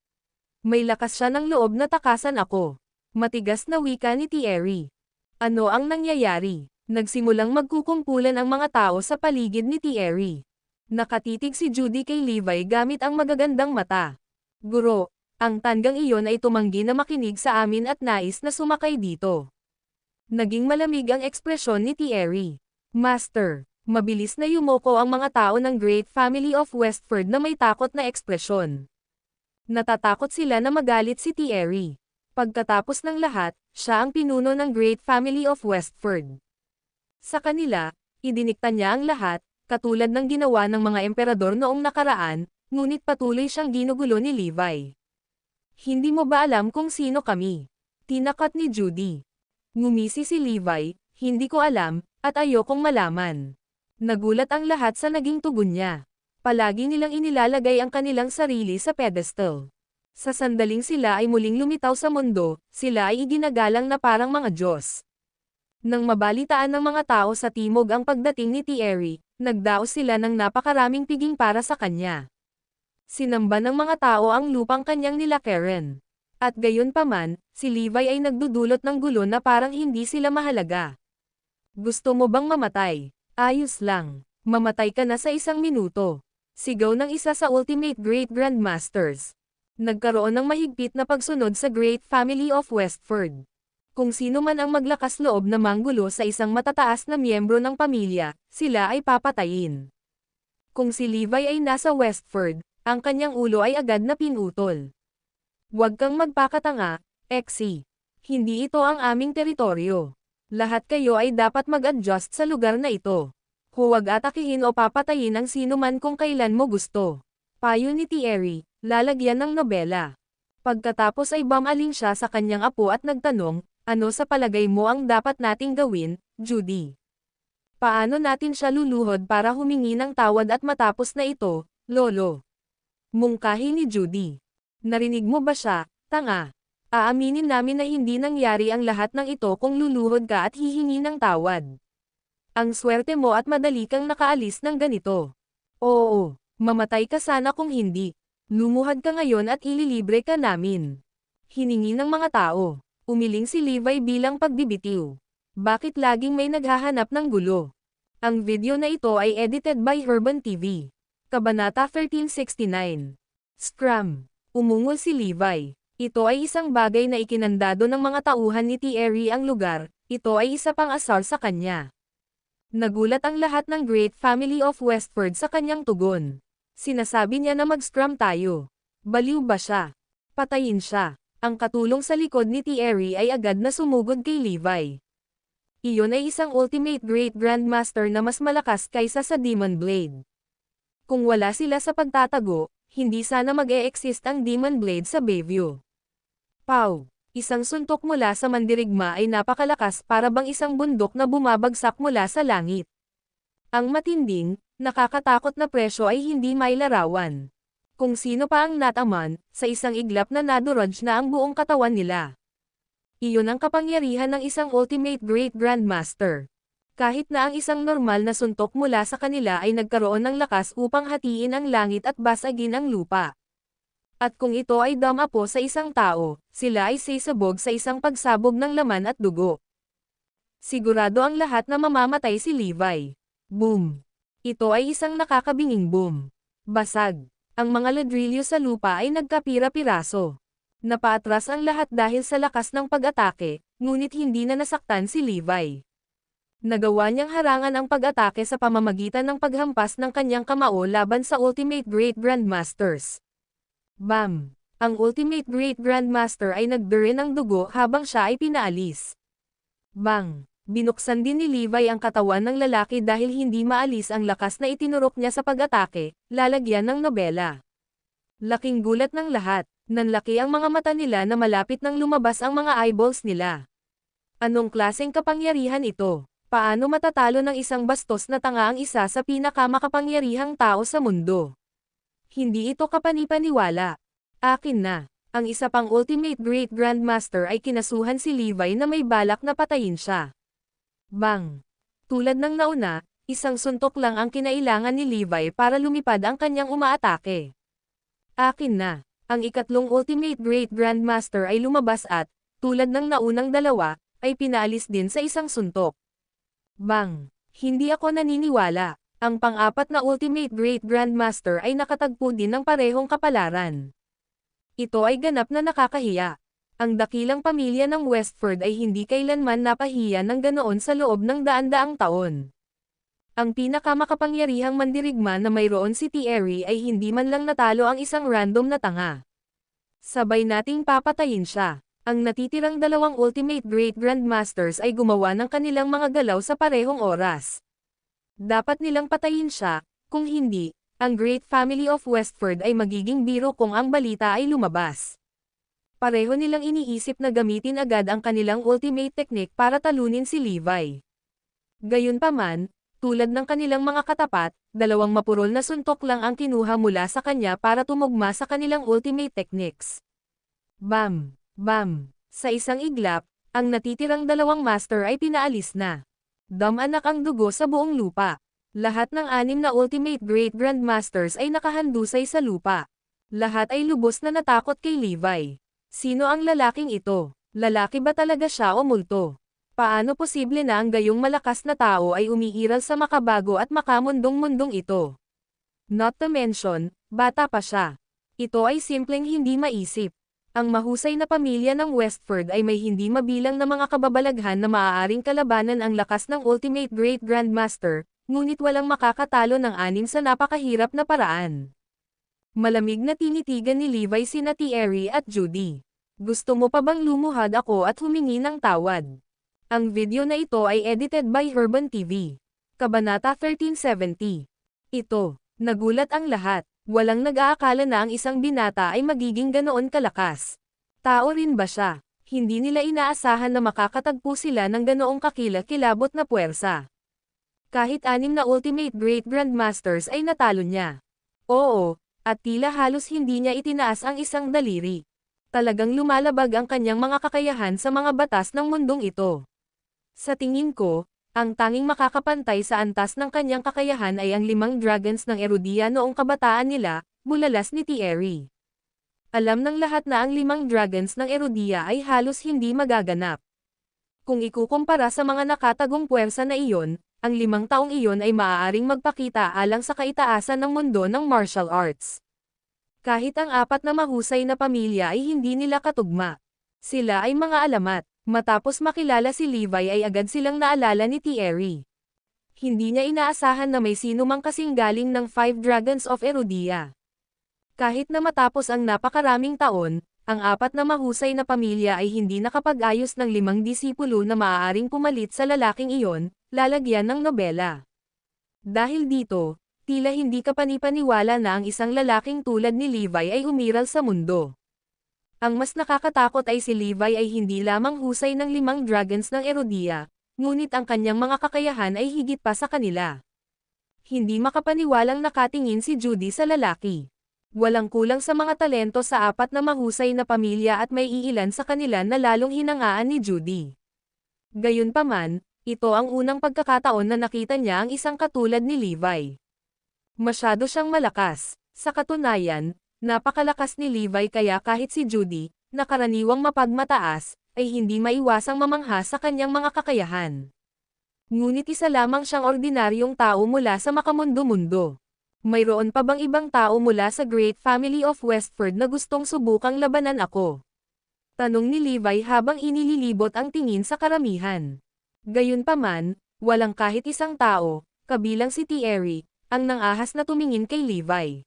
May lakas siya ng loob na takasan ako. Matigas na wika ni Thierry. Ano ang nangyayari? Nagsimulang magkukumpulan ang mga tao sa paligid ni Thierry. Nakatitig si Judy kay Levi gamit ang magagandang mata. Guro, ang tandang iyon ay tumanggi na makinig sa amin at nais na sumakay dito. Naging malamig ang ekspresyon ni Thierry. Master, mabilis na yumoko ang mga tao ng Great Family of Westford na may takot na ekspresyon. Natatakot sila na magalit si Thierry. Pagkatapos ng lahat, siya ang pinuno ng Great Family of Westford. Sa kanila, idinikta niya ang lahat, katulad ng ginawa ng mga emperador noong nakaraan, ngunit patuloy siyang ginugulo ni Levi. Hindi mo ba alam kung sino kami? Tinakat ni Judy. Ngumisi si Levi, hindi ko alam, at ayokong malaman. Nagulat ang lahat sa naging tugon niya. Palagi nilang inilalagay ang kanilang sarili sa pedestal. Sa sandaling sila ay muling lumitaw sa mundo, sila ay iginagalang na parang mga Diyos. Nang mabalitaan ng mga tao sa timog ang pagdating ni Thierry, nagdaos sila ng napakaraming piging para sa kanya. Sinamba ng mga tao ang lupang kanyang nilakaran. At gayon paman, si Levi ay nagdudulot ng gulo na parang hindi sila mahalaga. Gusto mo bang mamatay? Ayos lang. Mamatay ka na sa 1 minuto. Sigaw ng isa sa Ultimate Great Grandmasters. Nagkaroon ng mahigpit na pagsunod sa Great Family of Westford. Kung sino man ang maglakas loob na manggulo sa isang matataas na miyembro ng pamilya, sila ay papatayin. Kung si Levi ay nasa Westford, ang kanyang ulo ay agad na pinutol. Huwag kang magpakatanga, Exy. Hindi ito ang aming teritoryo. Lahat kayo ay dapat mag-adjust sa lugar na ito. Huwag atakihin o papatayin ang sino man kung kailan mo gusto. Payo ni Thierry, lalagyan ng nobela. Pagkatapos ay bumaling siya sa kanyang apo at nagtanong, ano sa palagay mo ang dapat nating gawin, Judy? Paano natin siya luluhod para humingi ng tawad at matapos na ito, Lolo? Mungkahi ni Judy. Narinig mo ba siya, tanga? Aaminin namin na hindi nangyari ang lahat ng ito kung luluhod ka at hihingi ng tawad. Ang swerte mo at madali kang nakaalis ng ganito. Oo, mamatay ka sana kung hindi. Lumuhad ka ngayon at ililibre ka namin. Hiningi ng mga tao. Umiling si Levi bilang pagbibitiw. Bakit laging may naghahanap ng gulo? Ang video na ito ay edited by Herban TV. Kabanata 1369. Scrum. Umungol si Levi. Ito ay isang bagay na ikinandado ng mga tauhan ni Thierry ang lugar, ito ay isa pang asar sa kanya. Nagulat ang lahat ng Great Family of Westford sa kanyang tugon. Sinasabi niya na mag-scrum tayo. Baliw ba siya? Patayin siya. Ang katulong sa likod ni Thierry ay agad na sumugod kay Levi. Iyon ay isang Ultimate Great Grandmaster na mas malakas kaysa sa Demon Blade. Kung wala sila sa pagtatago, hindi sana mag-e-exist ang Demon Blade sa Bayview. Pow! Isang suntok mula sa mandirigma ay napakalakas para bang isang bundok na bumabagsak mula sa langit. Ang matinding, nakakatakot na presyo ay hindi mailarawan. Kung sino pa ang nataman, sa isang iglap na nadurog na ang buong katawan nila. Iyon ang kapangyarihan ng isang Ultimate Great Grandmaster. Kahit na ang isang normal na suntok mula sa kanila ay nagkaroon ng lakas upang hatiin ang langit at basagin ang lupa. At kung ito ay damapo sa isang tao, sila ay sisabog sa isang pagsabog ng laman at dugo. Sigurado ang lahat na mamamatay si Levi. Boom! Ito ay isang nakakabinging boom. Basag. Ang mga ladrilyo sa lupa ay nagkapira-piraso. Napaatras ang lahat dahil sa lakas ng pag-atake, ngunit hindi na nasaktan si Levi. Nagawa niyang harangan ang pag-atake sa pamamagitan ng paghampas ng kanyang kamao laban sa Ultimate Great Grandmasters. Bam! Ang Ultimate Great Grandmaster ay nagdure ng dugo habang siya ay pinaalis. Bang! Binuksan din ni Levi ang katawan ng lalaki dahil hindi maalis ang lakas na itinurok niya sa pag-atake, lalagyan ng nobela. Laking gulat ng lahat. Nanlaki ang mga mata nila na malapit nang lumabas ang mga eyeballs nila. Anong klaseng kapangyarihan ito? Paano matatalo ng isang bastos na tanga ang isa sa pinakamakapangyarihang tao sa mundo? Hindi ito kapanipaniwala. Akin na. Ang isa pang Ultimate Great Grandmaster ay kinasuhan si Levi na may balak na patayin siya. Bang! Tulad ng nauna, isang suntok lang ang kinailangan ni Levi para lumipad ang kanyang umaatake. Akin na. Ang ikatlong Ultimate Great Grandmaster ay lumabas at, tulad ng naunang dalawa, ay pinaalis din sa isang suntok. Bang! Hindi ako naniniwala. Ang pang-apat na Ultimate Great Grandmaster ay nakatagpo din ng parehong kapalaran. Ito ay ganap na nakakahiya. Ang dakilang pamilya ng Westford ay hindi kailanman napahiya ng ganoon sa loob ng daan-daang taon. Ang pinakamakapangyarihang mandirigma na mayroon si Thierry ay hindi man lang natalo ang isang random na tanga. Sabay nating papatayin siya. Ang natitirang dalawang Ultimate Great Grandmasters ay gumawa ng kanilang mga galaw sa parehong oras. Dapat nilang patayin siya, kung hindi, ang Great Family of Westford ay magiging biro kung ang balita ay lumabas. Pareho nilang iniisip na gamitin agad ang kanilang ultimate technique para talunin si Levi. Gayunpaman, tulad ng kanilang mga katapat, dalawang mapurol na suntok lang ang kinuha mula sa kanya para tumugma sa kanilang ultimate techniques. Bam! Bam! Sa isang iglap, ang natitirang dalawang master ay pinaalis na. Damanak ang dugo sa buong lupa. Lahat ng 6 na Ultimate Great Grandmasters ay nakahandusay sa lupa. Lahat ay lubos na natakot kay Levi. Sino ang lalaking ito? Lalaki ba talaga siya o multo? Paano posible na ang gayong malakas na tao ay umiiral sa makabago at makamundong-mundong ito? Not to mention, bata pa siya. Ito ay simpleng hindi maisip. Ang mahusay na pamilya ng Westford ay may hindi mabilang na mga kababalaghan na maaaring kalabanan ang lakas ng Ultimate Great Grandmaster, ngunit walang makakatalo ng 6 sa napakahirap na paraan. Malamig na tinitigan ni Levi sina Thierry at Judy. Gusto mo pa bang lumuhad ako at humingi ng tawad? Ang video na ito ay edited by Herban TV. Kabanata 1370. Ito, nagulat ang lahat. Walang nag-aakala na ang isang binata ay magiging ganoon kalakas. Tao rin ba siya? Hindi nila inaasahan na makakatagpo sila ng ganoong kakilakilabot na puwersa. Kahit 6 na Ultimate Great Grandmasters ay natalo niya. Oo, at tila halos hindi niya itinaas ang isang daliri. Talagang lumalabag ang kanyang mga kakayahan sa mga batas ng mundong ito. Sa tingin ko, ang tanging makakapantay sa antas ng kanyang kakayahan ay ang 5 dragons ng Erudia noong kabataan nila, bulalas ni Thierry. Alam ng lahat na ang 5 dragons ng Erudia ay halos hindi magaganap. Kung ikukumpara sa mga nakatagong puwersa na iyon, ang 5 taong iyon ay maaaring magpakita alang sa kaitaasan ng mundo ng martial arts. Kahit ang 4 na mahusay na pamilya ay hindi nila katugma. Sila ay mga alamat. Matapos makilala si Levi ay agad silang naalala ni Thierry. Hindi niya inaasahan na may sino mang kasing galing ng 5 Dragons of Erudia. Kahit na matapos ang napakaraming taon, ang 4 na mahusay na pamilya ay hindi nakapag-ayos ng 5 disipulo na maaaring pumalit sa lalaking iyon, lalagyan ng nobela. Dahil dito, tila hindi kapanipaniwala na ang isang lalaking tulad ni Levi ay umiral sa mundo. Ang mas nakakatakot ay si Levi ay hindi lamang husay ng 5 dragons ng Erudia, ngunit ang kanyang mga kakayahan ay higit pa sa kanila. Hindi makapaniwalang nakatingin si Judy sa lalaki. Walang kulang sa mga talento sa 4 na mahusay na pamilya at may iilan sa kanila na lalong hinangaan ni Judy. Gayunpaman, ito ang unang pagkakataon na nakita niya ang isang katulad ni Levi. Masyado siyang malakas. Sa katunayan, napakalakas ni Levi kaya kahit si Judy, na karaniwang mapagmataas, ay hindi maiwasang mamangha sa kanyang mga kakayahan. Ngunit isa lamang siyang ordinaryong tao mula sa makamundo-mundo. Mayroon pa bang ibang tao mula sa Great Family of Westford na gustong subukang labanan ako? Tanong ni Levi habang inililibot ang tingin sa karamihan. Gayunpaman, walang kahit isang tao, kabilang si Thierry, ang nangahas na tumingin kay Levi.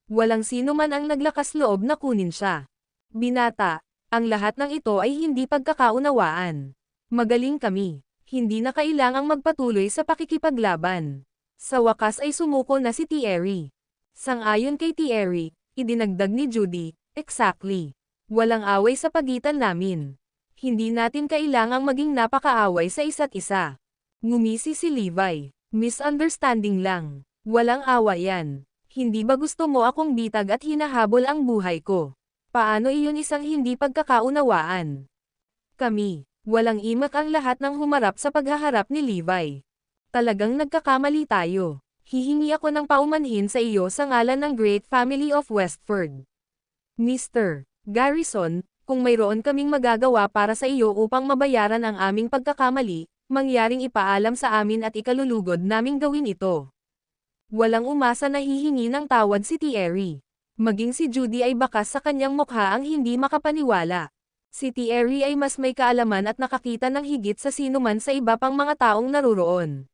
Walang sino man ang naglakas loob na kunin siya. Binata, ang lahat ng ito ay hindi pagkakaunawaan. Magaling kami. Hindi na kailangang magpatuloy sa pakikipaglaban. Sa wakas ay sumuko na si Thierry. Sang-ayon kay Thierry, idinagdag ni Judy, exactly. Walang away sa pagitan namin. Hindi natin kailangang maging napakaaway sa isa't isa. Ngumisi si Levi. Misunderstanding lang. Walang awa yan. Hindi ba gusto mo akong bitag at hinahabol ang buhay ko? Paano iyon isang hindi pagkakaunawaan? Kami. Walang imak ang lahat ng humarap sa paghaharap ni Levi. Talagang nagkakamali tayo. Hihingi ako ng paumanhin sa iyo sa ngalan ng Great Family of Westford. Mr. Garrison, kung mayroon kaming magagawa para sa iyo upang mabayaran ang aming pagkakamali, mangyaring ipaalam sa amin at ikalulugod naming gawin ito. Walang umasa na hihingi ng tawad si Thierry. Maging si Judy ay bakas sa kanyang mukha ang hindi makapaniwala. Si Thierry ay mas may kaalaman at nakakita ng higit sa sinuman sa iba pang mga taong naruroon.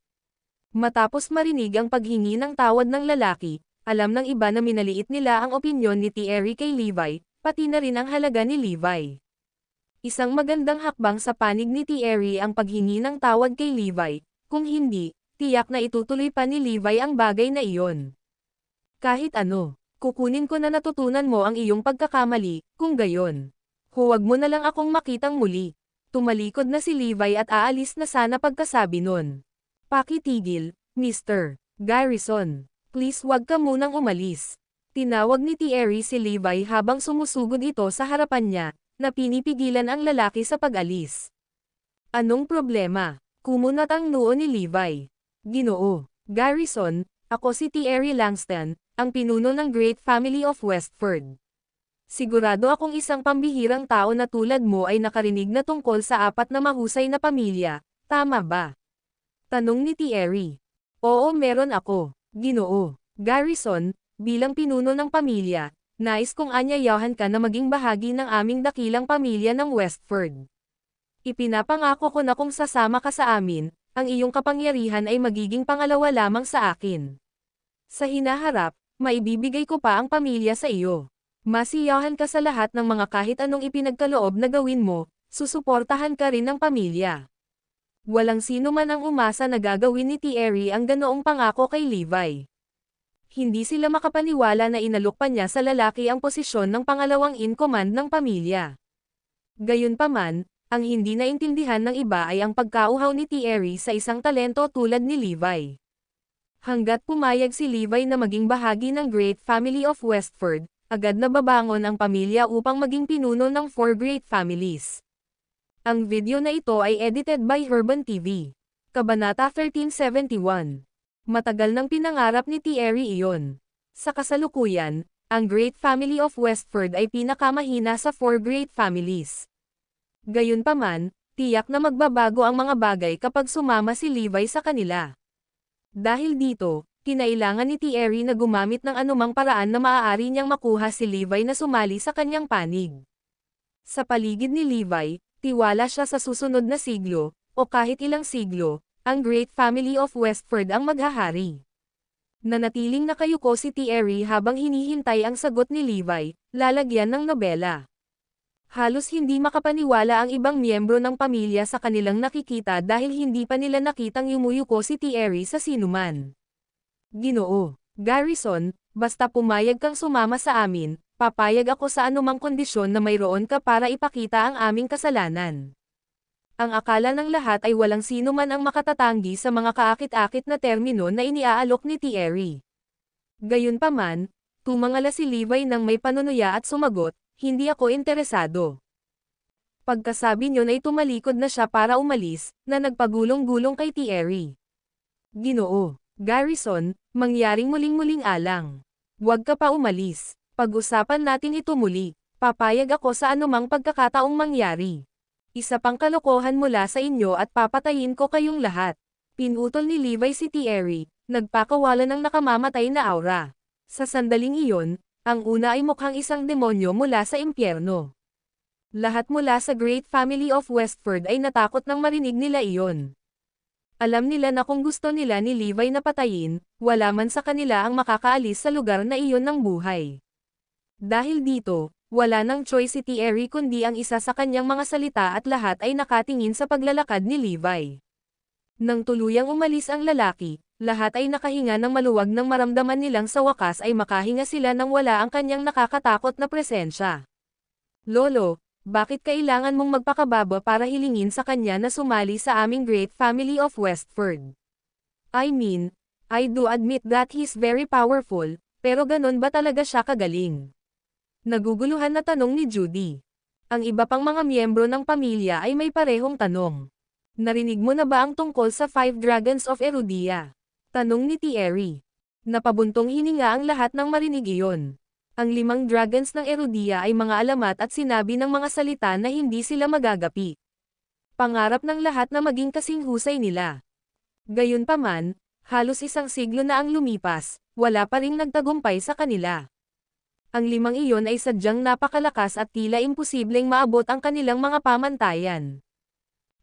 Matapos marinig ang paghingi ng tawad ng lalaki, alam ng iba na minaliit nila ang opinyon ni Thierry kay Levi, pati na rin ang halaga ni Levi. Isang magandang hakbang sa panig ni Thierry ang paghingi ng tawad kay Levi, kung hindi, tiyak na itutuloy pa ni Levi ang bagay na iyon. Kahit ano, kukunin ko na natutunan mo ang iyong pagkakamali, kung gayon. Huwag mo na lang akong makitang muli. Tumalikod na si Levi at aalis na sana pagkasabi nun. Pakitigil, Mr. Garrison. Please wag ka munang umalis. Tinawag ni Thierry si Levi habang sumusugod ito sa harapan niya, na pinipigilan ang lalaki sa pag-alis. Anong problema? Kumunat ang noo ni Levi. Ginoo, Garrison, ako si Thierry Langston, ang pinuno ng Great Family of Westford. Sigurado akong isang pambihirang tao na tulad mo ay nakarinig na tungkol sa apat na mahusay na pamilya, tama ba? Tanong ni Thierry. Oo, meron ako, Ginoo. Garrison, bilang pinuno ng pamilya, nais kong anyayahan ka na maging bahagi ng aming dakilang pamilya ng Westford. Ipinapangako ko na kung sasama ka sa amin, ang iyong kapangyarihan ay magiging pangalawa lamang sa akin. Sa hinaharap, maibibigay ko pa ang pamilya sa iyo. Masiyahan ka sa lahat ng mga kahit anong ipinagkaloob na gawin mo, susuportahan ka rin ng pamilya. Walang sino man ang umasa na gagawin ni Thierry ang ganoong pangako kay Levi. Hindi sila makapaniwala na inalok pa niya sa lalaki ang posisyon ng pangalawang in-command ng pamilya. Gayunpaman, ang hindi naintindihan ng iba ay ang pagkauhaw ni Thierry sa isang talento tulad ni Levi. Hanggat pumayag si Levi na maging bahagi ng Great Family of Westford, agad na babangon ang pamilya upang maging pinuno ng 4 great families. Ang video na ito ay edited by Herban TV. Kabanata 1371. Matagal nang pinangarap ni Thierry iyon. Sa kasalukuyan, ang Great Family of Westford ay pinakamahina sa 4 great families. Gayunpaman, tiyak na magbabago ang mga bagay kapag sumama si Levi sa kanila. Dahil dito, kinailangan ni Thierry na gumamit ng anumang paraan na maaari niyang makuha si Levi na sumali sa kanyang panig. Sa paligid ni Levi, tiwala siya sa susunod na siglo, o kahit ilang siglo, ang Great Family of Westford ang maghahari. Nanatiling nakayuko si Thierry habang hinihintay ang sagot ni Levi, lalagyan ng nobela. Halos hindi makapaniwala ang ibang miyembro ng pamilya sa kanilang nakikita dahil hindi pa nila nakitang yumuyuko si Thierry sa sinuman. Ginoo, Garrison, basta pumayag kang sumama sa amin, papayag ako sa anumang kondisyon na mayroon ka para ipakita ang aming kasalanan. Ang akala ng lahat ay walang sino man ang makatatanggi sa mga kaakit-akit na termino na iniaalok ni Thierry. Gayunpaman, tumangala si Levi nang may panunuya at sumagot, hindi ako interesado. Pagkasabi niyon ay tumalikod na siya para umalis, na nagpagulong-gulong kay Thierry. Ginoo, Garrison, mangyaring muling-muling alang. Huwag ka pa umalis. Pag-usapan natin ito muli. Papayag ako sa anumang pagkakataong mangyari. Isa pang kalokohan mula sa inyo at papatayin ko kayong lahat. Pinutol ni Levi si Thierry, nagpakawala ng nakamamatay na aura. Sa sandaling iyon, ang una ay mukhang isang demonyo mula sa impyerno. Lahat mula sa Great Family of Westford ay natakot nang marinig nila iyon. Alam nila na kung gusto nila ni Levi na patayin, wala man sa kanila ang makakaalis sa lugar na iyon ng buhay. Dahil dito, wala nang choice si Thierry kundi ang isa sa kanyang mga salita at lahat ay nakatingin sa paglalakad ni Levi. Nang tuluyang umalis ang lalaki, lahat ay nakahinga ng maluwag nang maramdaman nilang sa wakas ay makahinga sila nang wala ang kanyang nakakatakot na presensya. Lolo, bakit kailangan mong magpakababa para hilingin sa kanya na sumali sa aming Great Family of Westford? I mean, I do admit that he's very powerful, pero ganon ba talaga siya kagaling? Naguguluhan na tanong ni Judy. Ang iba pang mga miyembro ng pamilya ay may parehong tanong. Narinig mo na ba ang tungkol sa 5 Dragons of Erudia? Tanong ni Thierry. Napabuntong hininga ang lahat nang marinig iyon. Ang 5 dragons ng Erudia ay mga alamat at sinabi ng mga salita na hindi sila magagapi. Pangarap ng lahat na maging kasing husay nila. Gayunpaman, halos isang siglo na ang lumipas, wala pa ring nagtagumpay sa kanila. Ang 5 iyon ay sadyang napakalakas at tila imposibleng maabot ang kanilang mga pamantayan.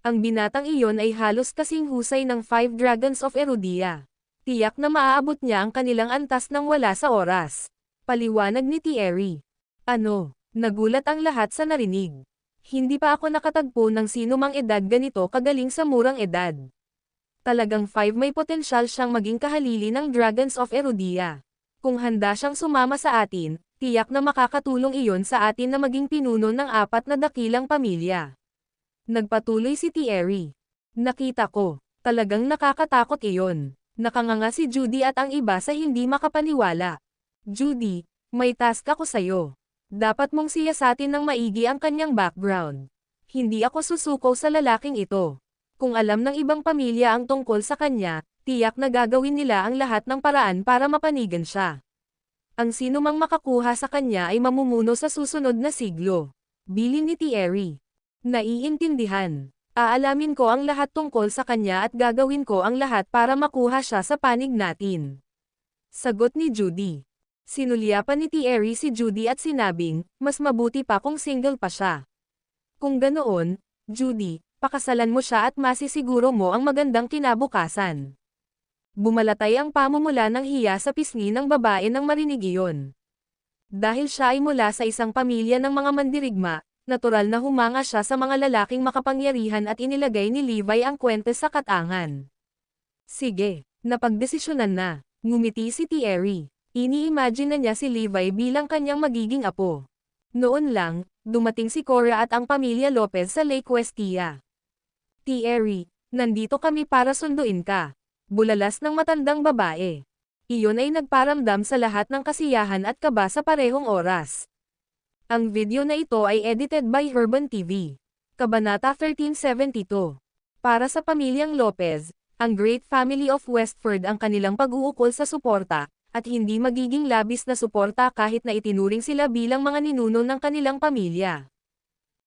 Ang binatang iyon ay halos kasing husay ng 5 Dragons of Erudia. Tiyak na maaabot niya ang kanilang antas nang wala sa oras. Paliwanag ni Thierry. Ano? Nagulat ang lahat sa narinig. Hindi pa ako nakatagpo ng sino mang edad ganito kagaling sa murang edad. Talagang 5 may potensyal siyang maging kahalili ng Dragons of Erudia. Kung handa siyang sumama sa atin, tiyak na makakatulong iyon sa atin na maging pinuno ng 4 na dakilang pamilya. Nagpatuloy si Thierry. Nakita ko, talagang nakakatakot iyon. Nakanganga si Judy at ang iba sa hindi makapaniwala. Judy, may task ako sa'yo. Dapat mong siyasatin ng maigi ang kanyang background. Hindi ako susuko sa lalaking ito. Kung alam ng ibang pamilya ang tungkol sa kanya, tiyak na gagawin nila ang lahat ng paraan para mapanigan siya. Ang sino mang makakuha sa kanya ay mamumuno sa susunod na siglo. Bilin ni Thierry. Naiintindihan. Aalamin ko ang lahat tungkol sa kanya at gagawin ko ang lahat para makuha siya sa panig natin. Sagot ni Judy. Sinulyapan ni Thierry si Judy at sinabing, mas mabuti pa kung single pa siya. Kung ganoon, Judy, pakasalan mo siya at masisiguro mo ang magandang kinabukasan. Bumalatay ang pamumula ng hiya sa pisngi ng babae nang marinig iyon. Dahil siya ay mula sa isang pamilya ng mga mandirigma, natural na humanga siya sa mga lalaking makapangyarihan at inilagay ni Levi ang kwente sa katangan. Sige, napagdesisyonan na, ngumiti si Thierry. Ini-imagine na niya si Levi bilang kanyang magiging apo. Noon lang, dumating si Cora at ang pamilya Lopez sa Lake Westia. Thierry, nandito kami para sunduin ka. Bulalas ng matandang babae. Iyon ay nagparamdam sa lahat ng kasiyahan at kaba sa parehong oras. Ang video na ito ay edited by Urban TV. Kabanata 1372. Para sa pamilyang Lopez, ang Great Family of Westford ang kanilang pag-uukol sa suporta, at hindi magiging labis na suporta kahit na itinuring sila bilang mga ninuno ng kanilang pamilya.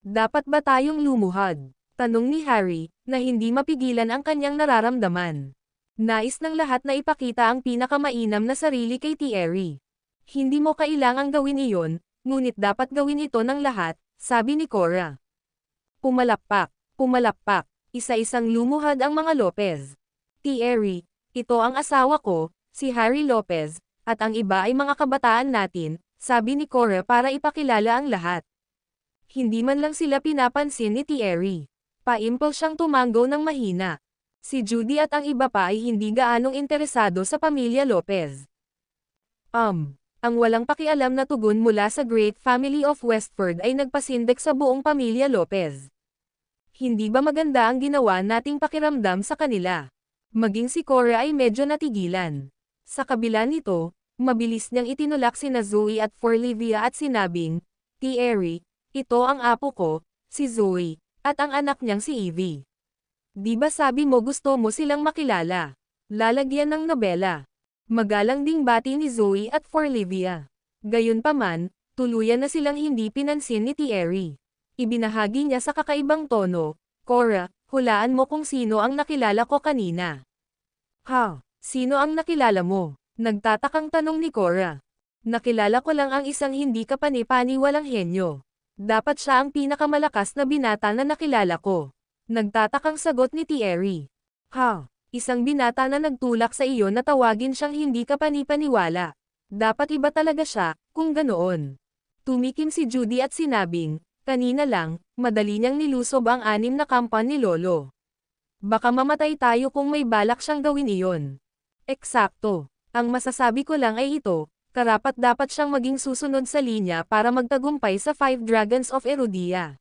Dapat ba tayong lumuhad? Tanong ni Harry, na hindi mapigilan ang kanyang nararamdaman. Nais ng lahat na ipakita ang pinakamainam na sarili kay Thierry. Hindi mo kailangang gawin iyon, ngunit dapat gawin ito ng lahat, sabi ni Cora. Pumalakpak, pumalakpak, isa-isang lumuhad ang mga Lopez. Thierry, ito ang asawa ko, si Harry Lopez, at ang iba ay mga kabataan natin, sabi ni Cora para ipakilala ang lahat. Hindi man lang sila pinapansin ni Thierry. Paimpol siyang tumango ng mahina. Si Judy at ang iba pa ay hindi gaanong interesado sa pamilya Lopez. Ang walang pakialam na tugon mula sa Great Family of Westford ay nagpasindak sa buong pamilya Lopez. Hindi ba maganda ang ginawa nating pakiramdam sa kanila? Maging si Cora ay medyo natigilan. Sa kabila nito, mabilis niyang itinulak sina Zoe at Forlivia at sinabing, Thierry, ito ang apo ko, si Zoe, at ang anak niyang si Evie. Di ba sabi mo gusto mo silang makilala? Lalagyan ng nobela. Magalang ding bati ni Zoe at Forlivia. Gayunpaman, tuluyan na silang hindi pinansin ni Thierry. Ibinahagi niya sa kakaibang tono, Cora, hulaan mo kung sino ang nakilala ko kanina. Ha? Sino ang nakilala mo? Nagtatakang tanong ni Cora. Nakilala ko lang ang isang hindi kapani-paniwalang henyo. Dapat siya ang pinakamalakas na binata na nakilala ko. Nagtatakang sagot ni Thierry. Ha? Isang binata na nagtulak sa iyo na tawagin siyang hindi ka panipaniwala. Dapat iba talaga siya, kung ganoon. Tumikim si Judy at sinabing, kanina lang, madali niyang nilusob ang 6 na kampan ni Lolo. Baka mamatay tayo kung may balak siyang gawin iyon. Eksakto. Ang masasabi ko lang ay ito, karapat-dapat siyang maging susunod sa linya para magtagumpay sa 5 Dragons of Erudia.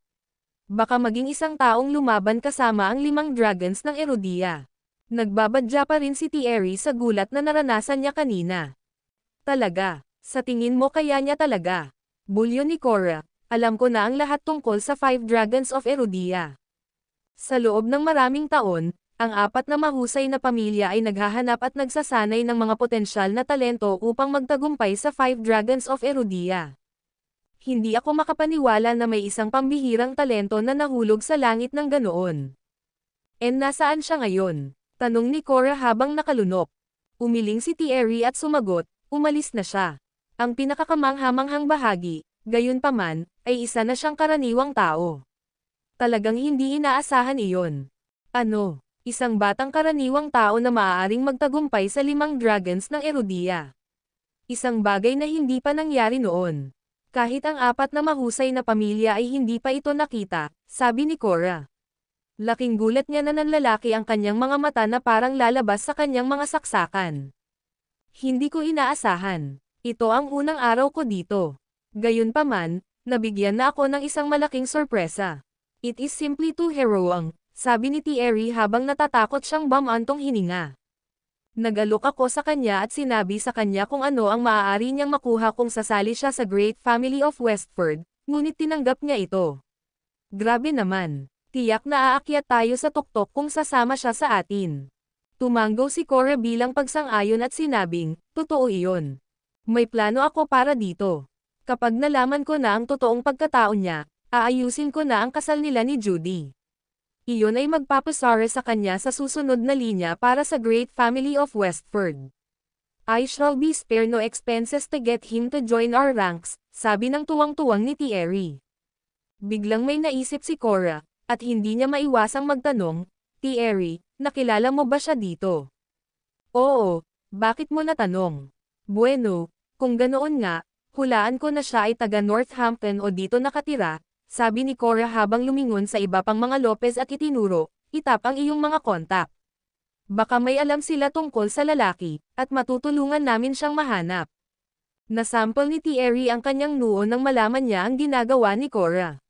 Baka maging isang taong lumaban kasama ang 5 dragons ng Erudia. Nagbabadya pa rin si Thierry sa gulat na naranasan niya kanina. Talaga, sa tingin mo kaya niya talaga? Bulyo ni Cora, alam ko na ang lahat tungkol sa 5 Dragons of Erudia. Sa loob ng maraming taon, ang 4 na mahusay na pamilya ay naghahanap at nagsasanay ng mga potensyal na talento upang magtagumpay sa 5 Dragons of Erudia. Hindi ako makapaniwala na may isang pambihirang talento na nahulog sa langit ng ganoon. Nasaan siya ngayon? Tanong ni Cora habang nakalunok. Umiling si Thierry at sumagot, umalis na siya. Ang pinakakamanghamanghang bahagi, gayunpaman, ay isa na siyang karaniwang tao. Talagang hindi inaasahan iyon. Ano? Isang batang karaniwang tao na maaaring magtagumpay sa 5 dragons ng Erudia. Isang bagay na hindi pa nangyari noon. Kahit ang 4 na mahusay na pamilya ay hindi pa ito nakita, sabi ni Cora. Laking gulat niya na nanlalaki ang kanyang mga mata na parang lalabas sa kanyang mga saksakan. Hindi ko inaasahan. Ito ang unang araw ko dito. Gayunpaman, nabigyan na ako ng isang malaking sorpresa. It is simply too harrowing, sabi ni Thierry habang natatakot siyang bumantong hininga. Nag-alok ako sa kanya at sinabi sa kanya kung ano ang maaari niyang makuha kung sasali siya sa Great Family of Westford, ngunit tinanggap niya ito. Grabe naman. Tiyak na aakyat tayo sa tuktok kung sasama siya sa atin. Tumanggaw si Cora bilang pagsang-ayon at sinabing, totoo iyon. May plano ako para dito. Kapag nalaman ko na ang totoong pagkatao niya, aayusin ko na ang kasal nila ni Judy. Iyon ay magpapasara sa kanya sa susunod na linya para sa Great Family of Westford. I shall be spare no expenses to get him to join our ranks, sabi ng tuwang-tuwang ni Thierry. Biglang may naisip si Cora. At hindi niya maiwasang magtanong, Thierry, nakilala mo ba siya dito? Oo, bakit mo natanong? Bueno, kung ganoon nga, hulaan ko na siya ay taga Northampton o dito nakatira, sabi ni Cora habang lumingon sa iba pang mga Lopez at itinuro, itap ang iyong mga kontak. Baka may alam sila tungkol sa lalaki, at matutulungan namin siyang mahanap. Nasample ni Thierry ang kanyang noo nang malaman niya ang ginagawa ni Cora.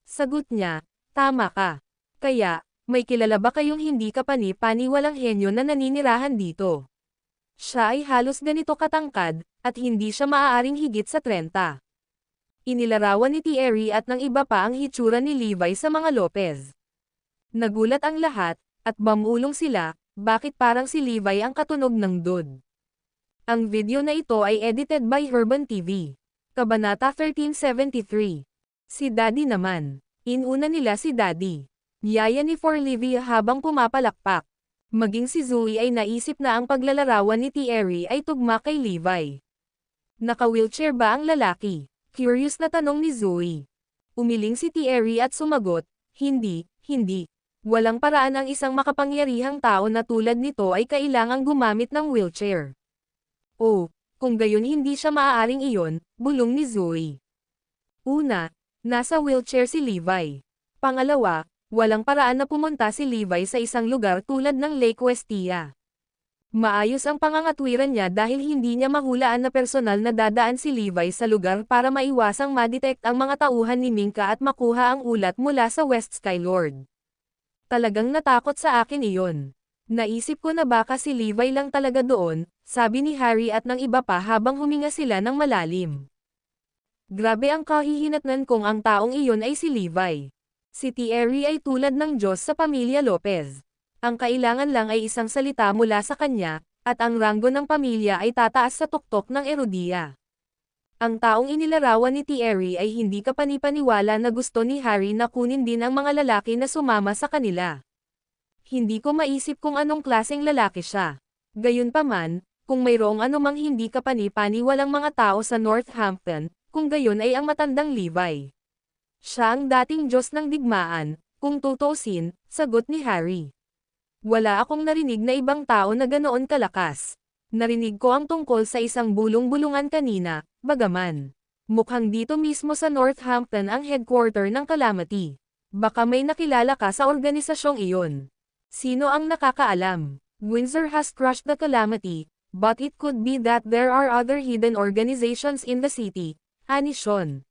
Sagot niya, tama ka. Kaya, may kilala ba kayong hindi kapani-paniwalang henyo na naninirahan dito? Siya ay halos ganito katangkad, at hindi siya maaaring higit sa 30. Inilarawan ni Thierry at ng iba pa ang hitsura ni Levi sa mga Lopez. Nagulat ang lahat, at bamulong sila, bakit parang si Levi ang katunog ng Dud. Ang video na ito ay edited by Herban TV. Kabanata 1373. Si Daddy naman. Inuna nila si Daddy. Yaya ni Forlivia habang pumapalakpak. Maging si Zoe ay naisip na ang paglalarawan ni Thierry ay tugma kay Levi. Naka-wheelchair ba ang lalaki? Curious na tanong ni Zoe. Umiling si Thierry at sumagot, hindi. Walang paraan ang isang makapangyarihang tao na tulad nito ay kailangang gumamit ng wheelchair. Oh, kung gayon hindi siya maaaring iyon, bulong ni Zoe. Una, nasa wheelchair si Levi. Pangalawa, walang paraan na pumunta si Levi sa isang lugar tulad ng Lake Westia. Maayos ang pangangatwiran niya dahil hindi niya mahulaan na personal na dadaan si Levi sa lugar para maiwasang madetect ang mga tauhan ni Minka at makuha ang ulat mula sa West Skylord. Talagang natakot sa akin iyon. Naisip ko na baka si Levi lang talaga doon, sabi ni Harry at ng iba pa habang huminga sila ng malalim. Grabe ang kahihinatnan kung ang taong iyon ay si Levi. Si Thierry ay tulad ng Diyos sa pamilya Lopez. Ang kailangan lang ay isang salita mula sa kanya, at ang ranggo ng pamilya ay tataas sa tuktok ng Erudia. Ang taong inilarawan ni Thierry ay hindi kapanipaniwala na gusto ni Harry na kunin din ang mga lalaki na sumama sa kanila. Hindi ko maisip kung anong klaseng lalaki siya. Gayunpaman, kung mayroong anumang hindi kapani-paniwalang mga tao sa Northampton, kung gayon ay ang matandang Levi. Siya ang dating Diyos ng digmaan, kung tutuusin, sagot ni Harry. Wala akong narinig na ibang tao na ganoon kalakas. Narinig ko ang tungkol sa isang bulong-bulungan kanina, bagaman. Mukhang dito mismo sa Northampton ang headquarter ng Calamity. Baka may nakilala ka sa organisasyong iyon. Sino ang nakakaalam? Windsor has crushed the Calamity, but it could be that there are other hidden organizations in the city, ani Sean.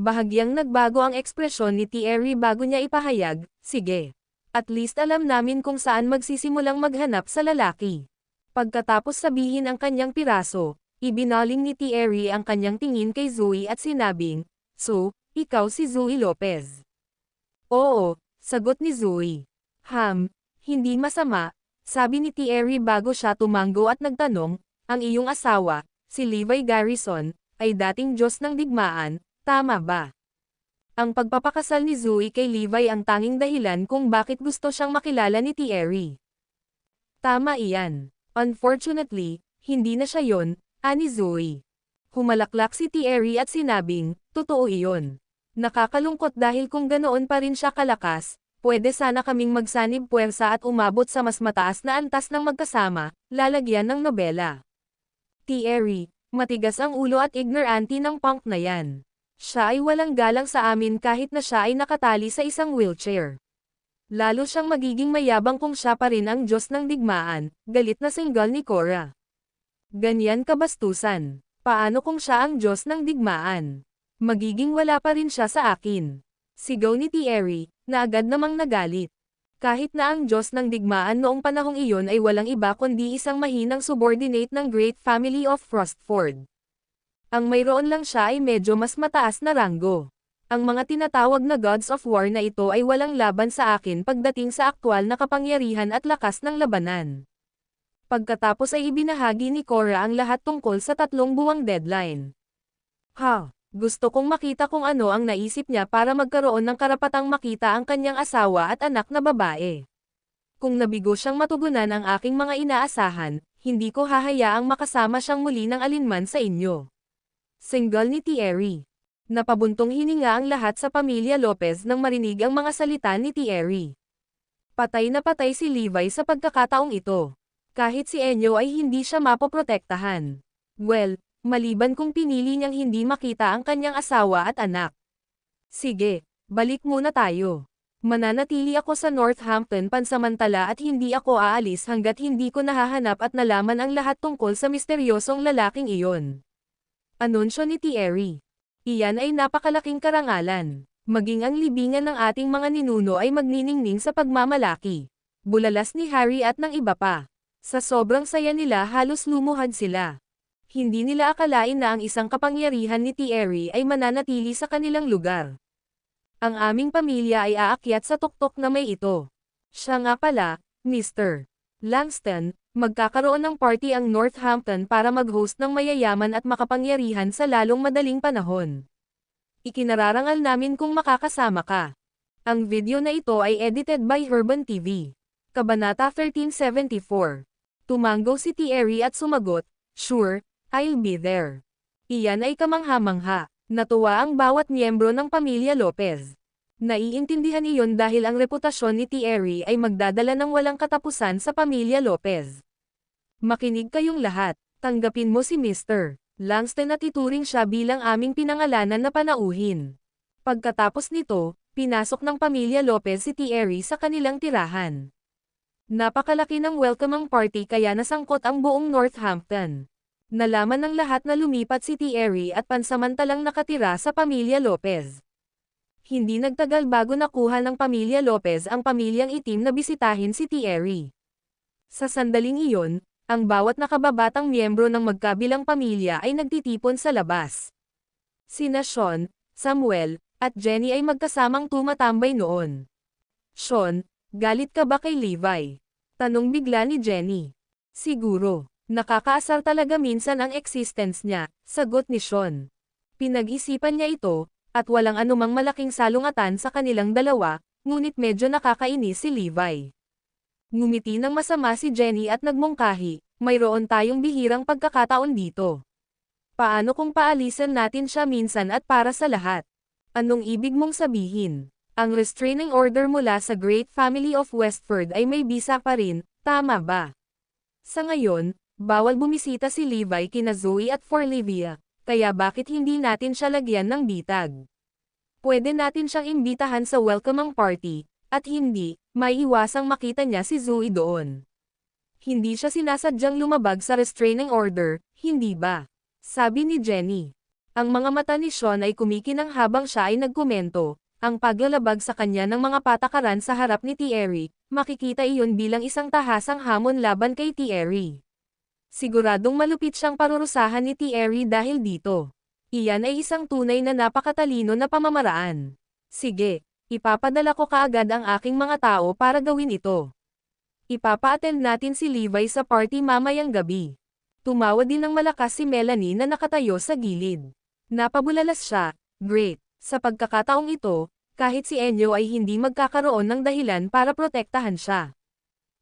Bahagyang nagbago ang ekspresyon ni Thierry bago niya ipahayag, sige. At least alam namin kung saan magsisimulang maghanap sa lalaki. Pagkatapos sabihin ang kanyang piraso, ibinaling ni Thierry ang kanyang tingin kay Zoe at sinabing, "So, ikaw si Zoe Lopez." "Oo," sagot ni Zoe. Hindi masama," sabi ni Thierry bago siya tumango at nagtanong, "Ang iyong asawa, si Levi Garrison, ay dating Diyos ng digmaan, tama ba?" Ang pagpapakasal ni Zoe kay Levi ang tanging dahilan kung bakit gusto siyang makilala ni Thierry. Tama iyan. Unfortunately, hindi na siya yon, ani Zoe. Humalaklak si Thierry at sinabing, totoo iyon. Nakakalungkot dahil kung ganoon pa rin siya kalakas, pwede sana kaming magsanib puwersa at umabot sa mas mataas na antas ng magkasama, lalagyan ng nobela. Thierry, matigas ang ulo at ignorante ng punk na yan. Siya ay walang galang sa amin kahit na siya ay nakatali sa isang wheelchair. Lalo siyang magiging mayabang kung siya pa rin ang Diyos ng digmaan, galit na singgal ni Cora. Ganyan kabastusan. Paano kung siya ang Diyos ng digmaan? Magiging wala pa rin siya sa akin. Sigaw ni Thierry, na agad namang nagalit. Kahit na ang Diyos ng digmaan noong panahong iyon ay walang iba kundi isang mahinang subordinate ng Great Family of Frostford. Ang mayroon lang siya ay medyo mas mataas na ranggo. Ang mga tinatawag na Gods of War na ito ay walang laban sa akin pagdating sa aktwal na kapangyarihan at lakas ng labanan. Pagkatapos ay ibinahagi ni Cora ang lahat tungkol sa 3 buwang deadline. Gusto kong makita kung ano ang naisip niya para magkaroon ng karapatang makita ang kanyang asawa at anak na babae. Kung nabigo siyang matugunan ang aking mga inaasahan, hindi ko hahayaang makasama siyang muli ng alinman sa inyo. Singgal ni Thierry. Napabuntong hininga ang lahat sa pamilya Lopez nang marinig ang mga salita ni Thierry. Patay na patay si Levi sa pagkakataong ito. Kahit si Enyo ay hindi siya mapoprotektahan. Well, maliban kung pinili niyang hindi makita ang kanyang asawa at anak. Sige, balik muna tayo. Mananatili ako sa Northampton pansamantala at hindi ako aalis hanggat hindi ko nahahanap at nalaman ang lahat tungkol sa misteryosong lalaking iyon. Anunsyo ni Thierry. Iyan ay napakalaking karangalan. Maging ang libingan ng ating mga ninuno ay magniningning sa pagmamalaki. Bulalas ni Harry at ng iba pa. Sa sobrang saya nila halos lumuhad sila. Hindi nila akalain na ang isang kapangyarihan ni Thierry ay mananatili sa kanilang lugar. Ang aming pamilya ay aakyat sa tuktok na may ito. Siya nga pala, Mr. Langston, magkakaroon ng party ang Northampton para mag-host ng mayayaman at makapangyarihan sa lalong madaling panahon. Ikinararangal namin kung makakasama ka. Ang video na ito ay edited by Herban TV. Kabanata 1374. Tumango si Thierry at sumagot, "Sure, I'll be there." Iyan ay kamangha-mangha. Natuwa ang bawat miyembro ng pamilya Lopez. Naiintindihan iyon dahil ang reputasyon ni Thierry ay magdadala ng walang katapusan sa pamilya Lopez. Makinig kayong lahat, tanggapin mo si Mr. Langston at ituring siya bilang aming pinangalanan na panauhin. Pagkatapos nito, pinasok ng pamilya Lopez si Thierry sa kanilang tirahan. Napakalaki ng welcoming party kaya nasangkot ang buong Northampton. Nalaman ng lahat na lumipat si Thierry at pansamantalang nakatira sa pamilya Lopez. Hindi nagtagal bago nakuha ng pamilya Lopez ang pamilyang itim na bisitahin si Thierry. Sa sandaling iyon, ang bawat nakababatang miyembro ng magkabilang pamilya ay nagtitipon sa labas. Sina Sean, Samuel, at Jenny ay magkasamang tumatambay noon. "Sean, galit ka ba kay Levi?" tanong bigla ni Jenny. "Siguro. Nakakaasar talaga minsan ang existence niya," sagot ni Sean. Pinag-isipan niya ito, at walang anumang malaking salungatan sa kanilang dalawa, ngunit medyo nakakainis si Levi. Ngumiti ng masama si Jenny at nagmungkahi, "Mayroon tayong bihirang pagkakataon dito. Paano kung paalisan natin siya minsan at para sa lahat? Anong ibig mong sabihin? Ang restraining order mula sa Great Family of Westford ay may bisa pa rin, tama ba? Sa ngayon, bawal bumisita si Levi kina Zoe at Forlivia, kaya bakit hindi natin siya lagyan ng bitag? Pwede natin siyang imbitahan sa welcoming party, at hindi, maiiwasang makita niya si Zoe doon. Hindi siya sinasadyang lumabag sa restraining order, hindi ba? Sabi ni Jenny. Ang mga mata ni Sean ay kumikinang habang siya ay nagkomento, ang paglalabag sa kanya ng mga patakaran sa harap ni Thierry, makikita iyon bilang isang tahasang hamon laban kay Thierry. Siguradong malupit siyang parurusahan ni Thierry dahil dito. Iyan ay isang tunay na napakatalino na pamamaraan. Sige, ipapadala ko kaagad ang aking mga tao para gawin ito. Ipapa-attend natin si Levi sa party mamayang gabi. Tumawa din ng malakas si Melanie na nakatayo sa gilid. Napabulalas siya, great. Sa pagkakataong ito, kahit si Enyo ay hindi magkakaroon ng dahilan para protektahan siya.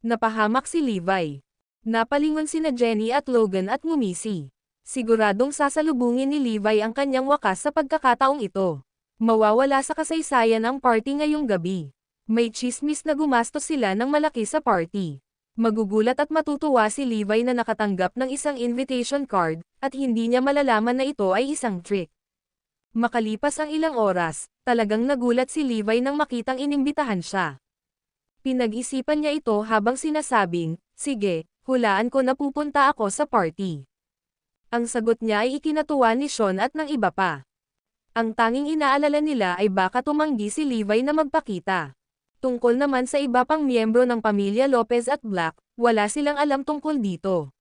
Napahamak si Levi. Napalingon sina Jenny at Logan at ngumisi. Siguradong sasalubungin ni Levi ang kanyang wakas sa pagkakataong ito. Mawawala sa kasaysayan ang party ngayong gabi. May chismis na gumastos sila ng malaki sa party. Magugulat at matutuwa si Levi na nakatanggap ng isang invitation card, at hindi niya malalaman na ito ay isang trick. Makalipas ang ilang oras, talagang nagulat si Levi nang makitang inimbitahan siya. Pinag-isipan niya ito habang sinasabing, sige, hulaan ko na pupunta ako sa party. Ang sagot niya ay ikinatuwa ni Sean at ng iba pa. Ang tanging inaalala nila ay baka tumanggi si Levi na magpakita. Tungkol naman sa iba pang miyembro ng pamilya Lopez at Black, wala silang alam tungkol dito.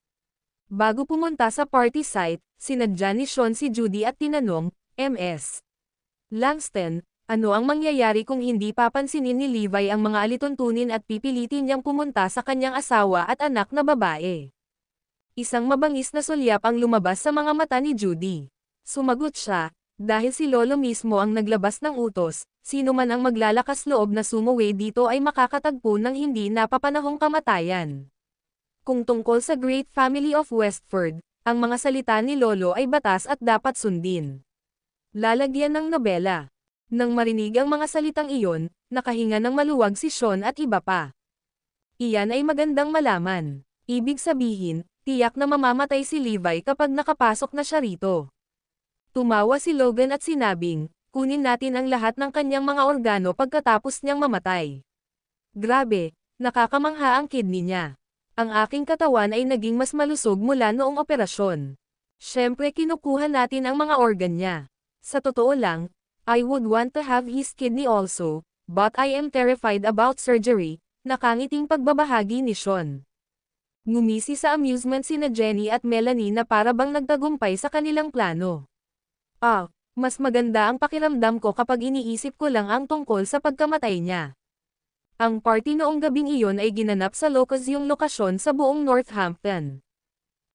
Bago pumunta sa party site, sinadya ni Sean si Judy at tinanong, Ms. Langston, ano ang mangyayari kung hindi papansinin ni Levi ang mga alituntunin at pipilitin niyang pumunta sa kanyang asawa at anak na babae? Isang mabangis na sulyap ang lumabas sa mga mata ni Judy. Sumagot siya, dahil si Lolo mismo ang naglabas ng utos, sino man ang maglalakas loob na sumuwi dito ay makakatagpo ng hindi napapanahong kamatayan. Kung tungkol sa Great Family of Westford, ang mga salita ni Lolo ay batas at dapat sundin. Lalagyan ng nobela. Nang marinig ang mga salitang iyon, nakahinga ng maluwag si Sean at iba pa. Iyan ay magandang malaman. Ibig sabihin, tiyak na mamamatay si Levi kapag nakapasok na siya rito. Tumawa si Logan at sinabing, kunin natin ang lahat ng kanyang mga organo pagkatapos niyang mamatay. Grabe, nakakamangha ang kidney niya. Ang aking katawan ay naging mas malusog mula noong operasyon. Siyempre kinukuha natin ang mga organ niya. Sa totoo lang, I would want to have his kidney also, but I am terrified about surgery, nakangiting pagbabahagi ni Sean. Ngumisi sa amusement sina Jenny at Melanie na para bang nagtagumpay sa kanilang plano. Mas maganda ang pakiramdam ko kapag iniisip ko lang ang tungkol sa pagkamatay niya. Ang party noong gabing iyon ay ginanap sa yung lokasyon sa buong Northampton.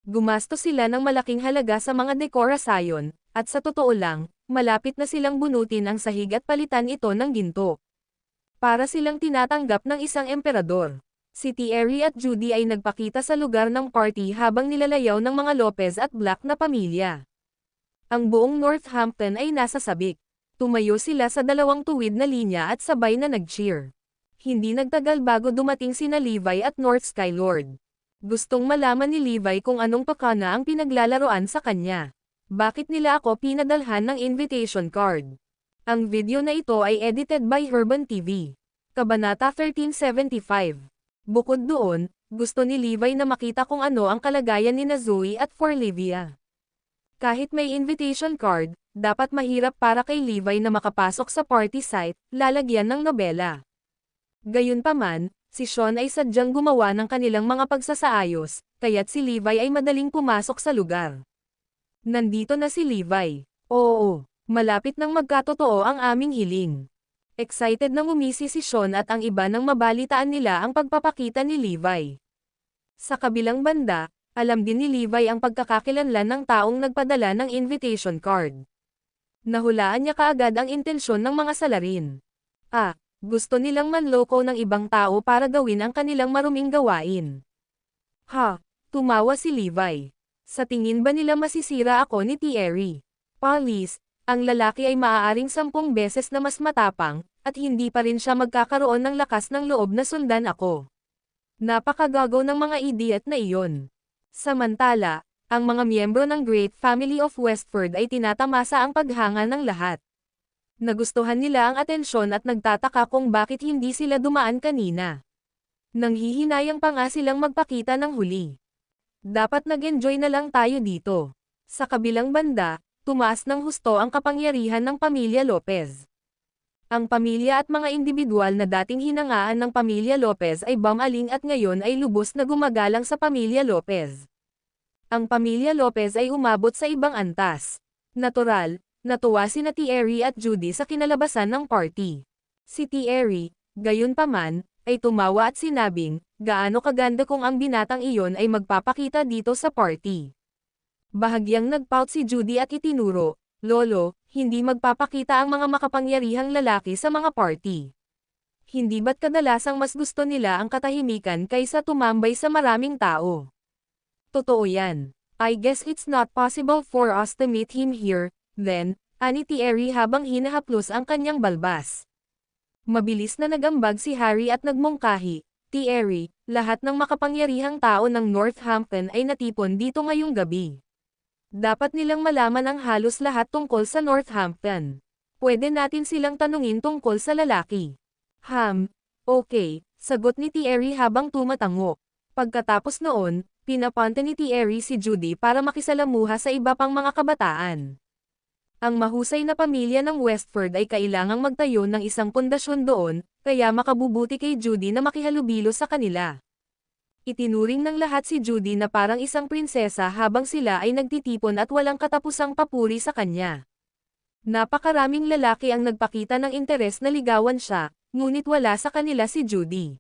Gumastos sila ng malaking halaga sa mga dekorasayon, at sa totoo lang, malapit na silang bunutin ang sahig at palitan ito ng ginto. Para silang tinatanggap ng isang emperador. Si Thierry at Judy ay nagpakita sa lugar ng party habang nilalayaw ng mga Lopez at Black na pamilya. Ang buong Northampton ay nasa sabik. Tumayo sila sa dalawang tuwid na linya at sabay na nag-cheer. Hindi nagtagal bago dumating sina Levi at North Skylord. Gustong malaman ni Levi kung anong pakana ang pinaglalaroan sa kanya. Bakit nila ako pinadalhan ng invitation card? Ang video na ito ay edited by Herban TV. Kabanata 1375. Bukod doon, gusto ni Levi na makita kung ano ang kalagayan ni Zoe at Forlivia. Kahit may invitation card, dapat mahirap para kay Levi na makapasok sa party site, lalagyan ng nobela. Gayunpaman, si Sean ay sadyang gumawa ng kanilang mga pagsasaayos, kaya't si Levi ay madaling pumasok sa lugar. Nandito na si Levi. Oo, malapit nang magkatotoo ang aming hiling. Excited nang umisi si Sean at ang iba nang mabalitaan nila ang pagpapakita ni Levi. Sa kabilang banda, alam din ni Levi ang pagkakakilanlan ng taong nagpadala ng invitation card. Nahulaan niya kaagad ang intensyon ng mga salarin. Gusto nilang manloko ng ibang tao para gawin ang kanilang maruming gawain. Tumawa si Levi. Sa tingin ba nila masisira ako ni Thierry? Please, Ang lalaki ay maaaring 10 beses na mas matapang, at hindi pa rin siya magkakaroon ng lakas ng loob na sundan ako. Napakagago ng mga idiot na iyon. Samantala, ang mga miyembro ng Great Family of Westford ay tinatamasa ang paghanga ng lahat. Nagustuhan nila ang atensyon at nagtataka kung bakit hindi sila dumaan kanina. Nanghihinayang pa nga silang magpakita ng huli. Dapat nag-enjoy na lang tayo dito. Sa kabilang banda, tumaas ng husto ang kapangyarihan ng Pamilya Lopez. Ang pamilya at mga individual na dating hinangaan ng Pamilya Lopez ay bumaling at ngayon ay lubos na gumagalang sa Pamilya Lopez. Ang Pamilya Lopez ay umabot sa ibang antas. Natural, natuwa sina Thierry at Judy sa kinalabasan ng party. Si Thierry, gayunpaman, ay tumawa at sinabing, gaano kaganda kung ang binatang iyon ay magpapakita dito sa party. Bahagyang nagpout si Judy at itinuro, Lolo, hindi magpapakita ang mga makapangyarihang lalaki sa mga party. Hindi ba't kadalasang mas gusto nila ang katahimikan kaysa tumambay sa maraming tao? Totoo yan. I guess it's not possible for us to meet him here, then, ani Thierry habang hinahaplos ang kanyang balbas. Mabilis na nagambag si Harry at nagmungkahi, Thierry, lahat ng makapangyarihang tao ng Northampton ay natipon dito ngayong gabi. Dapat nilang malaman ang halos lahat tungkol sa Northampton. Pwede natin silang tanungin tungkol sa lalaki. Okay, sagot ni Thierry habang tumatango. Pagkatapos noon, pinapunta ni Thierry si Judy para makisalamuha sa iba pang mga kabataan. Ang mahusay na pamilya ng Westford ay kailangang magtayo ng isang pundasyon doon, kaya makabubuti kay Judy na makihalubilo sa kanila. Itinuring ng lahat si Judy na parang isang prinsesa habang sila ay nagtitipon at walang katapusang papuri sa kanya. Napakaraming lalaki ang nagpakita ng interes na ligawan siya, ngunit wala sa kanila si Judy.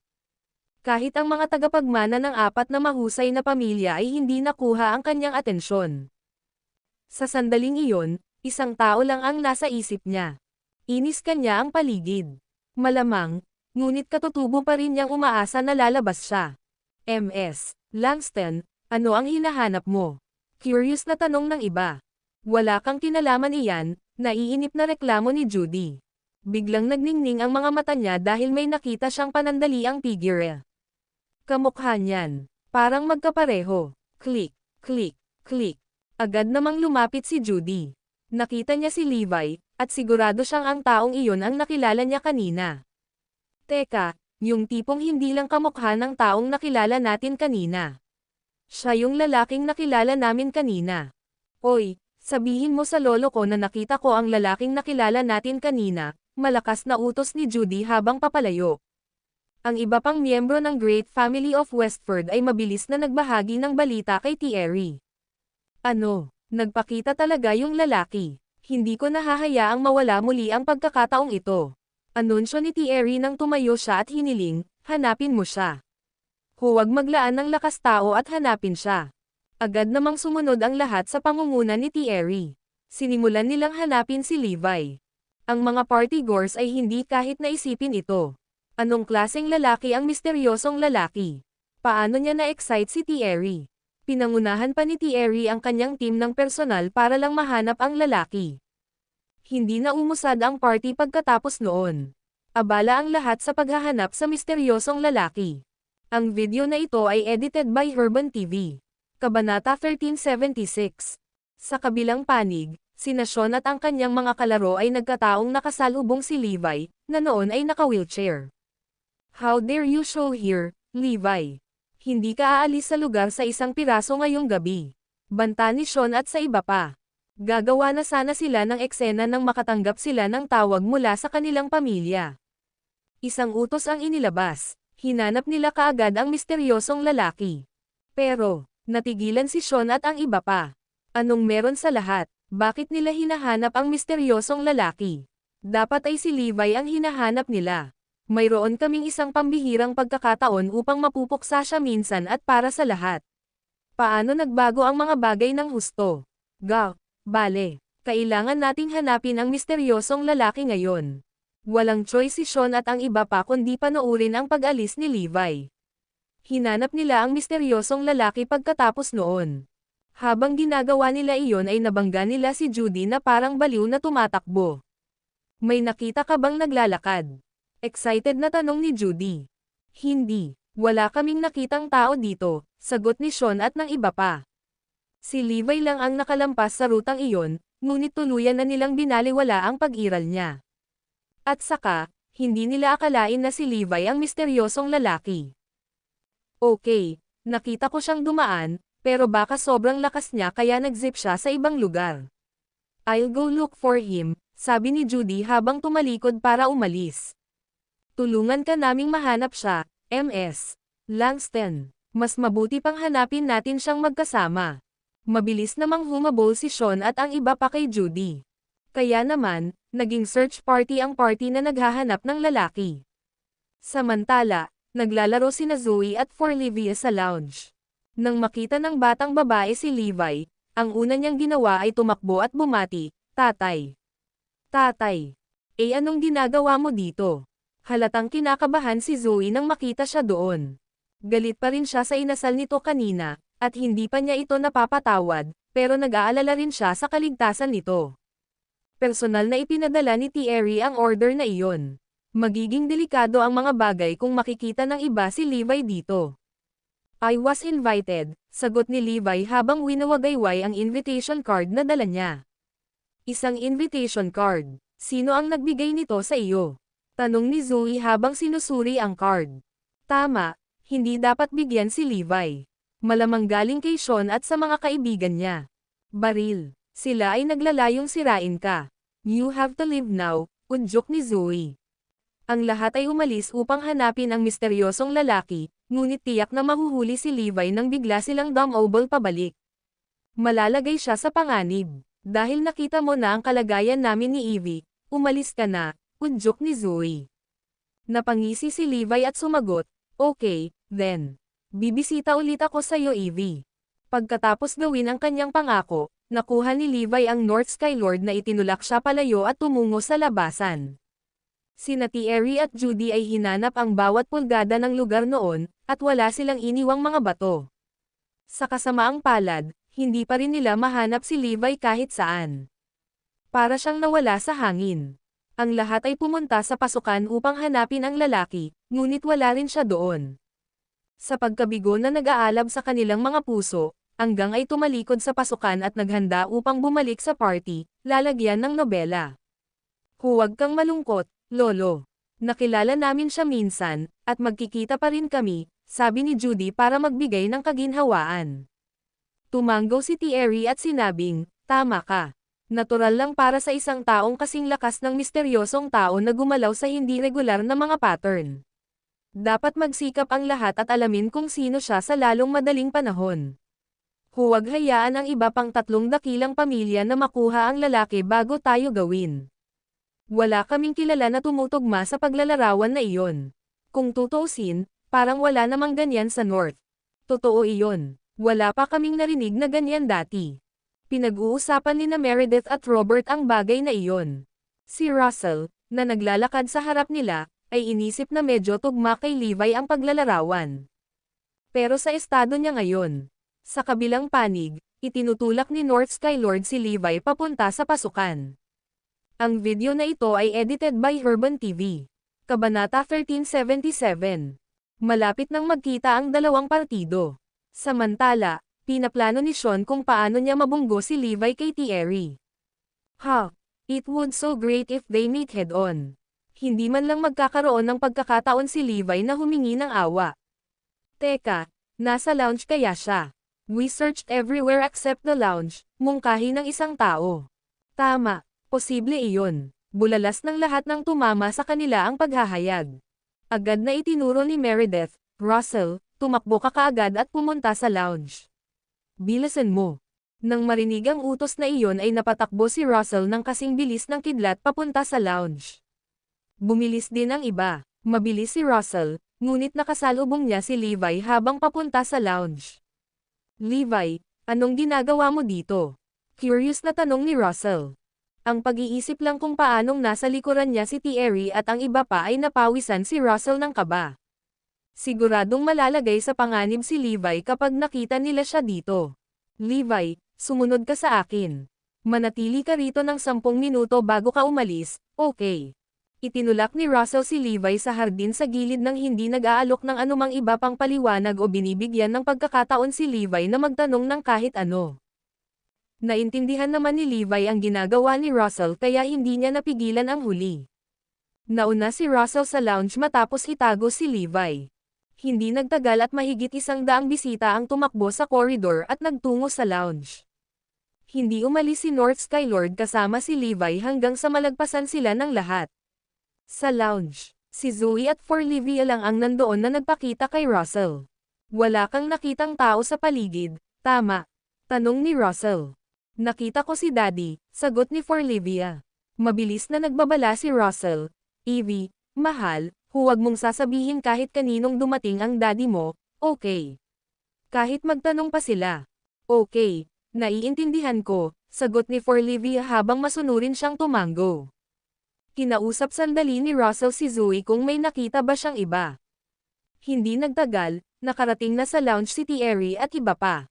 Kahit ang mga tagapagmana ng 4 na mahusay na pamilya ay hindi nakuha ang kanyang atensyon. Sa sandaling iyon, isang tao lang ang nasa isip niya. Inis kanya ang paligid. Malamang, ngunit katutubo pa rin niyang umaasa na lalabas siya. Ms. Langston, ano ang hinahanap mo? Curious na tanong ng iba. Wala kang kinalaman iyan, naiinip na reklamo ni Judy. Biglang nagningning ang mga mata niya dahil may nakita siyang panandaliang figure. Kamukha niyan. Parang magkapareho. Click, click, click. Agad namang lumapit si Judy. Nakita niya si Levi, at sigurado siyang ang taong iyon ang nakilala niya kanina. Teka, yung tipong hindi lang kamukha ng taong nakilala natin kanina. Siya yung lalaking nakilala namin kanina. Oy, sabihin mo sa lolo ko na nakita ko ang lalaking nakilala natin kanina, malakas na utos ni Judy habang papalayo. Ang iba pang miyembro ng Great Family of Westford ay mabilis na nagbahagi ng balita kay Thierry. Ano? Nagpakita talaga yung lalaki. Hindi ko nahahayaang mawala muli ang pagkakataong ito. Anunsyo ni Thierry nang tumayo siya at hiniling, hanapin mo siya. Huwag maglaan ng lakas tao at hanapin siya. Agad namang sumunod ang lahat sa pangunguna ni Thierry. Sinimulan nilang hanapin si Levi. Ang mga partygoers ay hindi kahit naisipin ito. Anong klaseng lalaki ang misteryosong lalaki? Paano niya na-excite si Thierry? Pinangunahan pa ni Thierry ang kanyang team ng personal para lang mahanap ang lalaki. Hindi na umusad ang party pagkatapos noon. Abala ang lahat sa paghahanap sa misteryosong lalaki. Ang video na ito ay edited by Urban TV. Kabanata 1376. Sa kabilang panig, sina Sean at ang kanyang mga kalaro ay nagkataong nakasalubong si Levi, na noon ay naka-wheelchair. How dare you show here, Levi? Hindi ka aalis sa lugar sa isang piraso ngayong gabi. Banta ni Sean at sa iba pa. Gagawa na sana sila ng eksena nang makatanggap sila ng tawag mula sa kanilang pamilya. Isang utos ang inilabas. Hinanap nila kaagad ang misteryosong lalaki. Pero, natigilan si Sean at ang iba pa. Anong meron sa lahat? Bakit nila hinahanap ang misteryosong lalaki? Dapat ay si Levi ang hinahanap nila. Mayroon kaming isang pambihirang pagkakataon upang mapupuksa siya minsan at para sa lahat. Paano nagbago ang mga bagay ng husto? Bale, kailangan nating hanapin ang misteryosong lalaki ngayon. Walang choice si Sean at ang iba pa kundi panoorin ang pag-alis ni Levi. Hinanap nila ang misteryosong lalaki pagkatapos noon. Habang ginagawa nila iyon ay nabangga nila si Judy na parang baliw na tumatakbo. May nakita ka bang naglalakad? Excited na tanong ni Judy. Hindi, wala kaming nakitang tao dito, sagot ni Sean at ng iba pa. Si Levi lang ang nakalampas sa rutang iyon, ngunit tuluyan na nilang binaliwala ang pag-iral niya. At saka, hindi nila akalain na si Levi ang misteryosong lalaki. Okay, nakita ko siyang dumaan, pero baka sobrang lakas niya kaya nag-zip siya sa ibang lugar. I'll go look for him, sabi ni Judy habang tumalikod para umalis. Tulungan ka naming mahanap siya, Ms. Langston. Mas mabuti pang hanapin natin siyang magkasama. Mabilis namang humabol si Sean at ang iba pa kay Judy. Kaya naman, naging search party ang party na naghahanap ng lalaki. Samantala, naglalaro sina Zoe at Forlivia sa lounge. Nang makita ng batang babae si Levi, ang una niyang ginawa ay tumakbo at bumati, "Tatay! Tatay! Anong ginagawa mo dito?" Halatang kinakabahan si Zoe nang makita siya doon. Galit pa rin siya sa inasal nito kanina, at hindi pa niya ito napapatawad, pero nag-aalala rin siya sa kaligtasan nito. Personal na ipinadala ni Thierry ang order na iyon. Magiging delikado ang mga bagay kung makikita ng iba si Levi dito. I was invited, sagot ni Levi habang winawagayway ang invitation card na dala niya. Isang invitation card. Sino ang nagbigay nito sa iyo? Tanong ni Zoe habang sinusuri ang card. Tama, hindi dapat bigyan si Levi. Malamang galing kay Sean at sa mga kaibigan niya. Baril. Sila ay naglalayong sirain ka. You have to leave now, udyok ni Zoe. Ang lahat ay umalis upang hanapin ang misteryosong lalaki, ngunit tiyak na mahuhuli si Levi nang bigla silang dumobble pabalik. Malalagay siya sa panganib. Dahil nakita mo na ang kalagayan namin ni Evie, umalis ka na, udyok ni Zoe. Napangisi si Levi at sumagot, okay, then. Bibisita ulit ako sa'yo Evie. Pagkatapos gawin ang kanyang pangako, nakuha ni Levi ang North Skylord na itinulak siya palayo at tumungo sa labasan. Sina Thierry at Judy ay hinanap ang bawat pulgada ng lugar noon, at wala silang iniwang mga bato. Sa kasamaang palad, hindi pa rin nila mahanap si Levi kahit saan. Para siyang nawala sa hangin. Ang lahat ay pumunta sa pasukan upang hanapin ang lalaki, ngunit wala rin siya doon. Sa pagkabigo na nag-aalab sa kanilang mga puso, hanggang ay tumalikod sa pasukan at naghanda upang bumalik sa party, lalagyan ng nobela. Huwag kang malungkot, Lolo. Nakilala namin siya minsan, at magkikita pa rin kami, sabi ni Judy para magbigay ng kaginhawaan. Tumanggaw si Thierry at sinabing, tama ka. Natural lang para sa isang taong kasing lakas ng misteryosong tao na gumalaw sa hindi regular na mga pattern. Dapat magsikap ang lahat at alamin kung sino siya sa lalong madaling panahon. Huwag hayaan ang iba pang 3 dakilang pamilya na makuha ang lalaki bago tayo gawin. Wala kaming kilala na tumutugma sa paglalarawan na iyon. Kung tutuusin, parang wala namang ganyan sa North. Totoo iyon. Wala pa kaming narinig na ganyan dati. Pinag-uusapan ni Meredith at Robert ang bagay na iyon. Si Russell, na naglalakad sa harap nila, ay inisip na medyo tugma kay Levi ang paglalarawan. Pero sa estado niya ngayon, sa kabilang panig, itinutulak ni North Skylord si Levi papunta sa pasukan. Ang video na ito ay edited by Urban TV. Kabanata 1377. Malapit nang magkita ang dalawang partido. Samantala, pinaplano ni Sean kung paano niya mabunggo si Levi kay Thierry. It would so great if they meet head-on. Hindi man lang magkakaroon ng pagkakataon si Levi na humingi ng awa. Teka, nasa lounge kaya siya? We searched everywhere except the lounge, mungkahi ng isang tao. Tama, posible iyon. Bulalas ng lahat ng tumama sa kanila ang paghahayag. Agad na itinuro ni Meredith, Russell, tumakbo ka kaagad at pumunta sa lounge. Bilisan mo. Nang marinig ang utos na iyon ay napatakbo si Russell ng kasing bilis ng kidlat papunta sa lounge. Bumilis din ang iba. Mabilis si Russell, ngunit nakasalubong niya si Levi habang papunta sa lounge. Levi, anong ginagawa mo dito? Curious na tanong ni Russell. Ang pag-iisip lang kung paanong nasa likuran niya si Thierry at ang iba pa ay napawisan si Russell ng kaba. Siguradong malalagay sa panganib si Levi kapag nakita nila siya dito. Levi, sumunod ka sa akin. Manatili ka rito ng 10 minuto bago ka umalis, okay? Itinulak ni Russell si Levi sa hardin sa gilid nang hindi nag-aalok ng anumang iba pang paliwanag o binibigyan ng pagkakataon si Levi na magtanong ng kahit ano. Naintindihan naman ni Levi ang ginagawa ni Russell kaya hindi niya napigilan ang huli. Nauna si Russell sa lounge matapos itago si Levi. Hindi nagtagal at mahigit 100 bisita ang tumakbo sa koridor at nagtungo sa lounge. Hindi umalis si North Skylord kasama si Levi hanggang sa malagpasan sila ng lahat. Sa lounge, si Zoe at Forlivia lang ang nandoon na nagpakita kay Russell. Wala kang nakitang tao sa paligid, tama? Tanong ni Russell. Nakita ko si Daddy, sagot ni Forlivia. Mabilis na nagbabala si Russell. Evie, mahal, huwag mong sasabihin kahit kaninong dumating ang daddy mo, okay? Kahit magtanong pa sila. Okay, naiintindihan ko, sagot ni Forlivia habang masunurin siyang tumango. Kinausap sandali ni Russell si Zoe kung may nakita ba siyang iba. Hindi nagtagal, nakarating na sa lounge si Thierry at iba pa.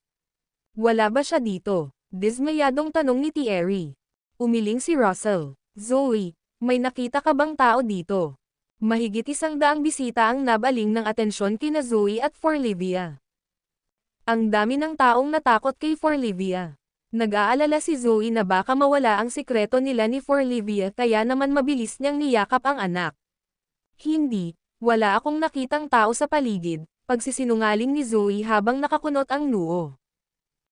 Wala ba siya dito? Dismayadong tanong ni Thierry. Umiling si Russell. Zoe, may nakita ka bang tao dito? Mahigit 100 bisita ang nabaling ng atensyon kina Zoe at Forlivia. Ang dami ng taong natakot kay Forlivia. Nag-aalala si Zoe na baka mawala ang sikreto nila ni Forlivia kaya naman mabilis niyang niyakap ang anak. Hindi, wala akong nakitang tao sa paligid, pagsisinungaling ni Zoe habang nakakunot ang noo.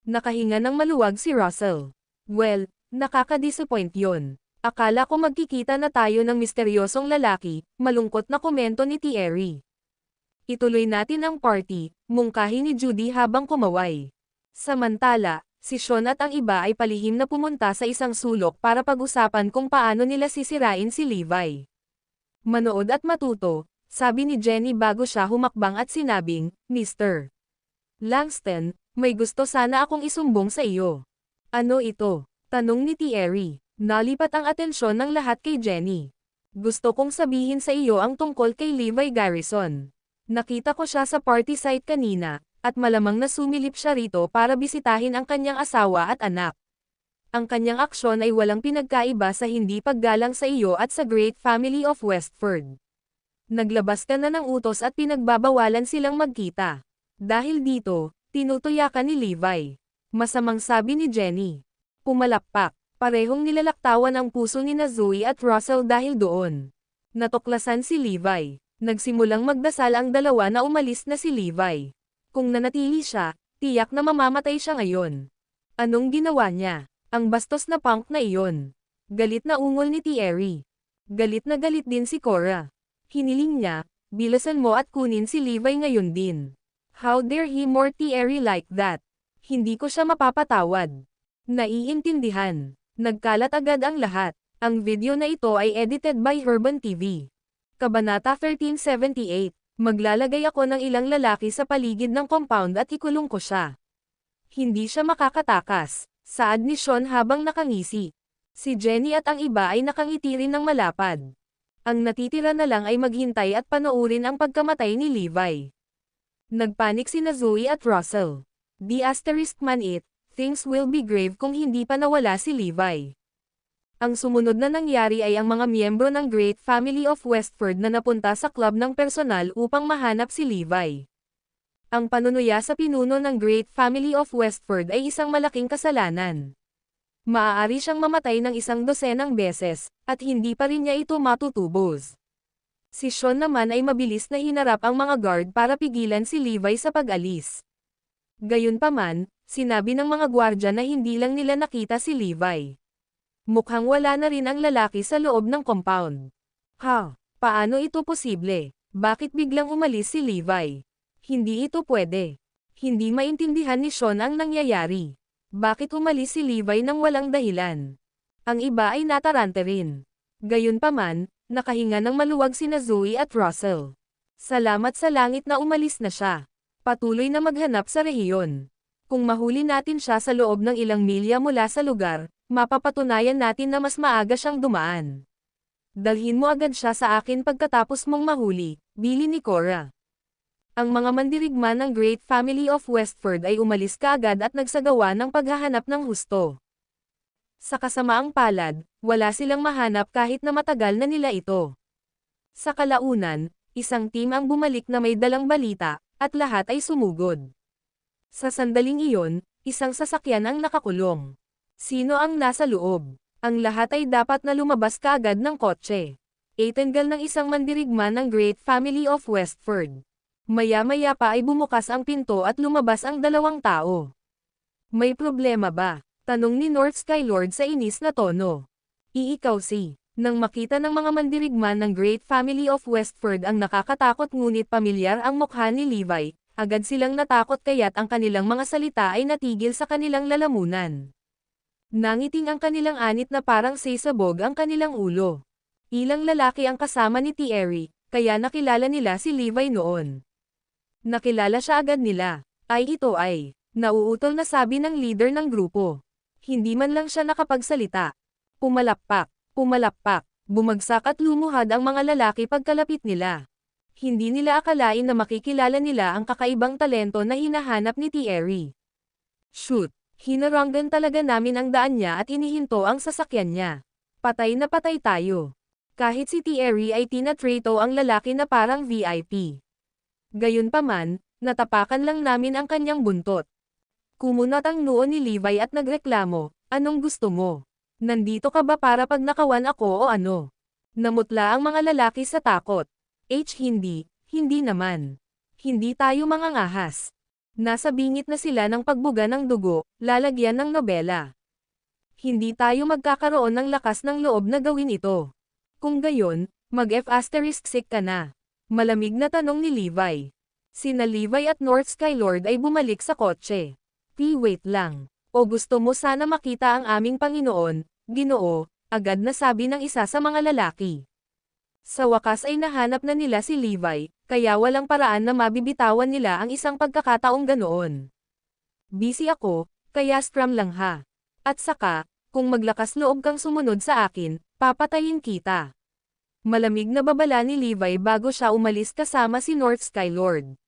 Nakahinga ng maluwag si Russell. Well, nakaka-disappoint yon. Akala ko magkikita na tayo ng misteryosong lalaki, malungkot na komento ni Thierry. Ituloy natin ang party, mungkahi ni Judy habang kumaway. Samantala, si Sean at ang iba ay palihim na pumunta sa isang sulok para pag-usapan kung paano nila sisirain si Levi. Manood at matuto, sabi ni Jenny bago siya humakbang at sinabing, Mr. Langston, may gusto sana akong isumbong sa iyo. Ano ito? Tanong ni Thierry. Nalipat ang atensyon ng lahat kay Jenny. Gusto kong sabihin sa iyo ang tungkol kay Levi Garrison. Nakita ko siya sa party site kanina, at malamang na sumilip siya rito para bisitahin ang kanyang asawa at anak. Ang kanyang aksyon ay walang pinagkaiba sa hindi paggalang sa iyo at sa Great Family of Westford. Naglabas ka na ng utos at pinagbabawalan silang magkita. Dahil dito, tinutuyakan ni Levi. Masamang sabi ni Jenny. Pumalakpak, parehong nilalaktawan ang puso ni Zoe at Russell dahil doon. Natuklasan si Levi. Nagsimulang magdasal ang dalawa na umalis na si Levi. Kung nanatili siya, tiyak na mamamatay siya ngayon. Anong ginawa niya? Ang bastos na punk na iyon. Galit na ungol ni Thierry. Galit na galit din si Cora. Hiniling niya, bilasan mo at kunin si Levi ngayon din. How dare he more Thierry like that? Hindi ko siya mapapatawad. Naiintindihan. Nagkalat agad ang lahat. Ang video na ito ay edited by Herban TV. Kabanata 1378. Maglalagay ako ng ilang lalaki sa paligid ng compound at ikulong ko siya. Hindi siya makakatakas, saad ni Sean habang nakangisi. Si Jenny at ang iba ay nakangiti rin ng malapad. Ang natitira na lang ay maghintay at panoorin ang pagkamatay ni Levi. Nagpanik sina Zoe at Russell. The asterisk man it, things will be grave kung hindi pa nawala si Levi. Ang sumunod na nangyari ay ang mga miyembro ng Great Family of Westford na napunta sa club ng personal upang mahanap si Levi. Ang panunuya sa pinuno ng Great Family of Westford ay isang malaking kasalanan. Maaari siyang mamatay ng 100 beses, at hindi pa rin niya ito matutubos. Si Sean naman ay mabilis na hinarap ang mga guard para pigilan si Levi sa pag-alis. Gayunpaman, sinabi ng mga gwardya na hindi lang nila nakita si Levi. Mukhang wala na rin ang lalaki sa loob ng compound. Ha? Paano ito posible? Bakit biglang umalis si Levi? Hindi ito pwede. Hindi maintindihan ni Sean ang nangyayari. Bakit umalis si Levi nang walang dahilan? Ang iba ay natarante rin. Gayunpaman, nakahinga ng maluwag sina Zoe at Russell. Salamat sa langit na umalis na siya. Patuloy na maghanap sa rehiyon. Kung mahuli natin siya sa loob ng ilang milya mula sa lugar, mapapatunayan natin na mas maaga siyang dumaan. Dalhin mo agad siya sa akin pagkatapos mong mahuli, bili ni Cora. Ang mga mandirigma ng Great Family of Westford ay umalis kaagad at nagsagawa ng paghahanap ng husto. Sa kasamaang palad, wala silang mahanap kahit na matagal na nila ito. Sa kalaunan, isang team ang bumalik na may dalang balita, at lahat ay sumugod. Sa sandaling iyon, isang sasakyan ang nakakulong. Sino ang nasa loob? Ang lahat ay dapat na lumabas kaagad ng kotse. Itingal ng isang mandirigma ng Great Family of Westford. Maya-maya pa ay bumukas ang pinto at lumabas ang dalawang tao. May problema ba? Tanong ni North Skylord sa inis na tono. Iikaw si. Nang makita ng mga mandirigma ng Great Family of Westford ang nakakatakot ngunit pamilyar ang mukha ni Levi, agad silang natakot kaya't ang kanilang mga salita ay natigil sa kanilang lalamunan. Nangiting ang kanilang anit na parang sisabog ang kanilang ulo. Ilang lalaki ang kasama ni Thierry, kaya nakilala nila si Levi noon. Nakilala siya agad nila. Ito ay, nauutol na sabi ng leader ng grupo. Hindi man lang siya nakapagsalita. Pumalakpak, bumagsak at lumuhad ang mga lalaki pagkalapit nila. Hindi nila akalain na makikilala nila ang kakaibang talento na hinahanap ni Thierry. Shoot! Hinaranggan talaga namin ang daan niya at inihinto ang sasakyan niya. Patay na patay tayo. Kahit si Thierry ay tinatrato ang lalaki na parang VIP. Gayunpaman, natapakan lang namin ang kanyang buntot. Kumunat ang noo ni Levi at nagreklamo, anong gusto mo? Nandito ka ba para pag nakawan ako o ano? Namutla ang mga lalaki sa takot. Hindi naman. Hindi tayo mangangahas. Nasa bingit na sila ng pagbuga ng dugo, lalagyan ng nobela. Hindi tayo magkakaroon ng lakas ng loob na gawin ito. Kung gayon, mag-F*** ka na. Malamig na tanong ni Levi. Sina Levi at North Skylord ay bumalik sa kotse. Wait lang. O gusto mo sana makita ang aming Panginoon, Ginoo, agad na sabi ng isa sa mga lalaki. Sa wakas ay nahanap na nila si Levi, kaya walang paraan na mabibitawan nila ang isang pagkakataong ganoon. Busy ako, kaya scrum lang ha. At saka, kung maglakas loob kang sumunod sa akin, papatayin kita. Malamig na babala ni Levi bago siya umalis kasama si North Skylord.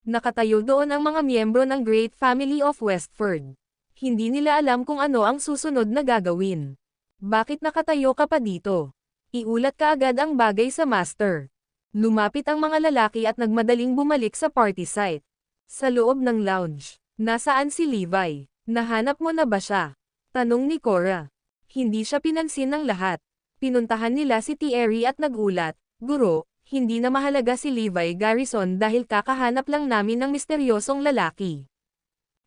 Nakatayo doon ang mga miyembro ng Great Family of Westford. Hindi nila alam kung ano ang susunod na gagawin. Bakit nakatayo ka pa dito? Iulat ka agad ang bagay sa master. Lumapit ang mga lalaki at nagmadaling bumalik sa party site. Sa loob ng lounge, nasaan si Levi? Nahanap mo na ba siya? Tanong ni Cora. Hindi siya pinansin ng lahat. Pinuntahan nila si Thierry at nagulat, Guro, hindi na mahalaga si Levi Garrison dahil kakahanap lang namin ng misteryosong lalaki.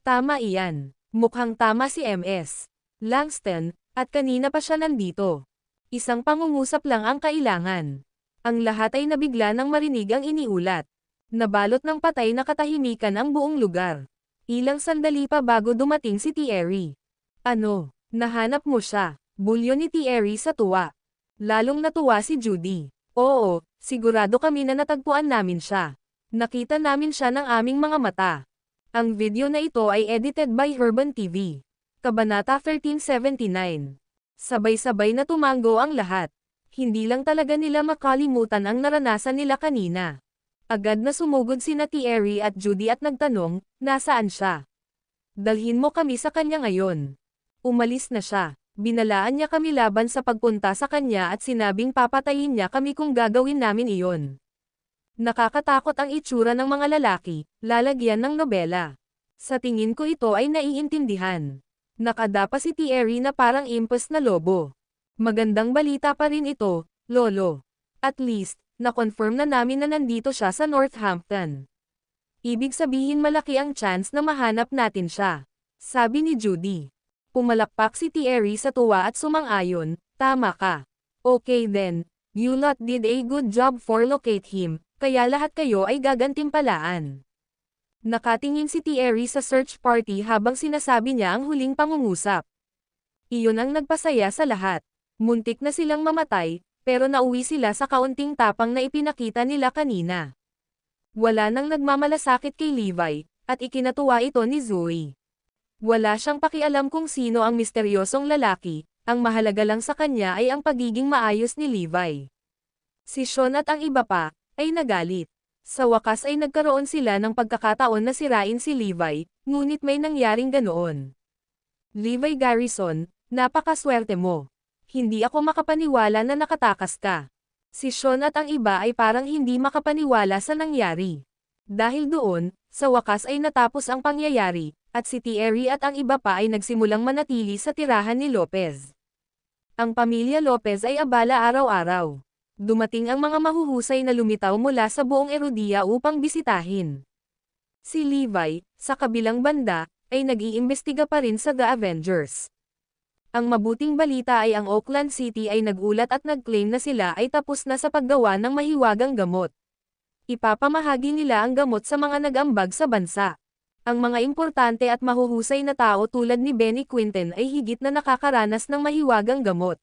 Tama iyan. Mukhang tama si MS. Langston, at kanina pa siya nandito. Isang pangungusap lang ang kailangan. Ang lahat ay nabigla nang marinig ang iniulat. Nabalot ng patay na katahimikan ang buong lugar. Ilang sandali pa bago dumating si Thierry. Ano, nahanap mo siya? Bulyo ni Thierry sa tuwa. Lalong natuwa si Judy. Oo, sigurado kami na natagpuan namin siya. Nakita namin siya ng aming mga mata. Ang video na ito ay edited by Herban TV. Kabanata 1379. Sabay-sabay na tumango ang lahat. Hindi lang talaga nila makalimutan ang naranasan nila kanina. Agad na sumugod sina Thierry at Judy at nagtanong, nasaan siya? Dalhin mo kami sa kanya ngayon. Umalis na siya. Binalaan niya kami laban sa pagpunta sa kanya at sinabing papatayin niya kami kung gagawin namin iyon. Nakakatakot ang itsura ng mga lalaki, lalagyan ng nobela. Sa tingin ko ito ay naiintindihan. Nakadapa si Thierry na parang impos na lobo. Magandang balita pa rin ito, Lolo. At least, na-confirm na namin na nandito siya sa Northampton. Ibig sabihin malaki ang chance na mahanap natin siya. Sabi ni Judy. Pumalakpak si Thierry sa tuwa at sumang-ayon, tama ka. Okay then, you lot did a good job for locate him, kaya lahat kayo ay gagantimpalaan. Nakatingin si Thierry sa search party habang sinasabi niya ang huling pangungusap. Iyon ang nagpasaya sa lahat. Muntik na silang mamatay, pero nauwi sila sa kaunting tapang na ipinakita nila kanina. Wala nang nagmamalasakit kay Levi, at ikinatuwa ito ni Zoe. Wala siyang pakialam kung sino ang misteryosong lalaki, ang mahalaga lang sa kanya ay ang pagiging maayos ni Levi. Si Sean at ang iba pa, ay nagalit. Sa wakas ay nagkaroon sila ng pagkakataon na sirain si Levi, ngunit may nangyaring ganoon. Levi Garrison, napakaswerte mo. Hindi ako makapaniwala na nakatakas ka. Si Sean at ang iba ay parang hindi makapaniwala sa nangyari. Dahil doon, sa wakas ay natapos ang pangyayari, at si Thierry at ang iba pa ay nagsimulang manatili sa tirahan ni Lopez. Ang pamilya Lopez ay abala araw-araw. Dumating ang mga mahuhusay na lumitaw mula sa buong Herodia upang bisitahin. Si Levi, sa kabilang banda, ay nag-iimbestiga pa rin sa The Avengers. Ang mabuting balita ay ang Oakland City ay nagulat at nag-claim na sila ay tapos na sa paggawa ng mahiwagang gamot. Ipapamahagi nila ang gamot sa mga nag-ambag sa bansa. Ang mga importante at mahuhusay na tao tulad ni Benny Quinten ay higit na nakakaranas ng mahiwagang gamot.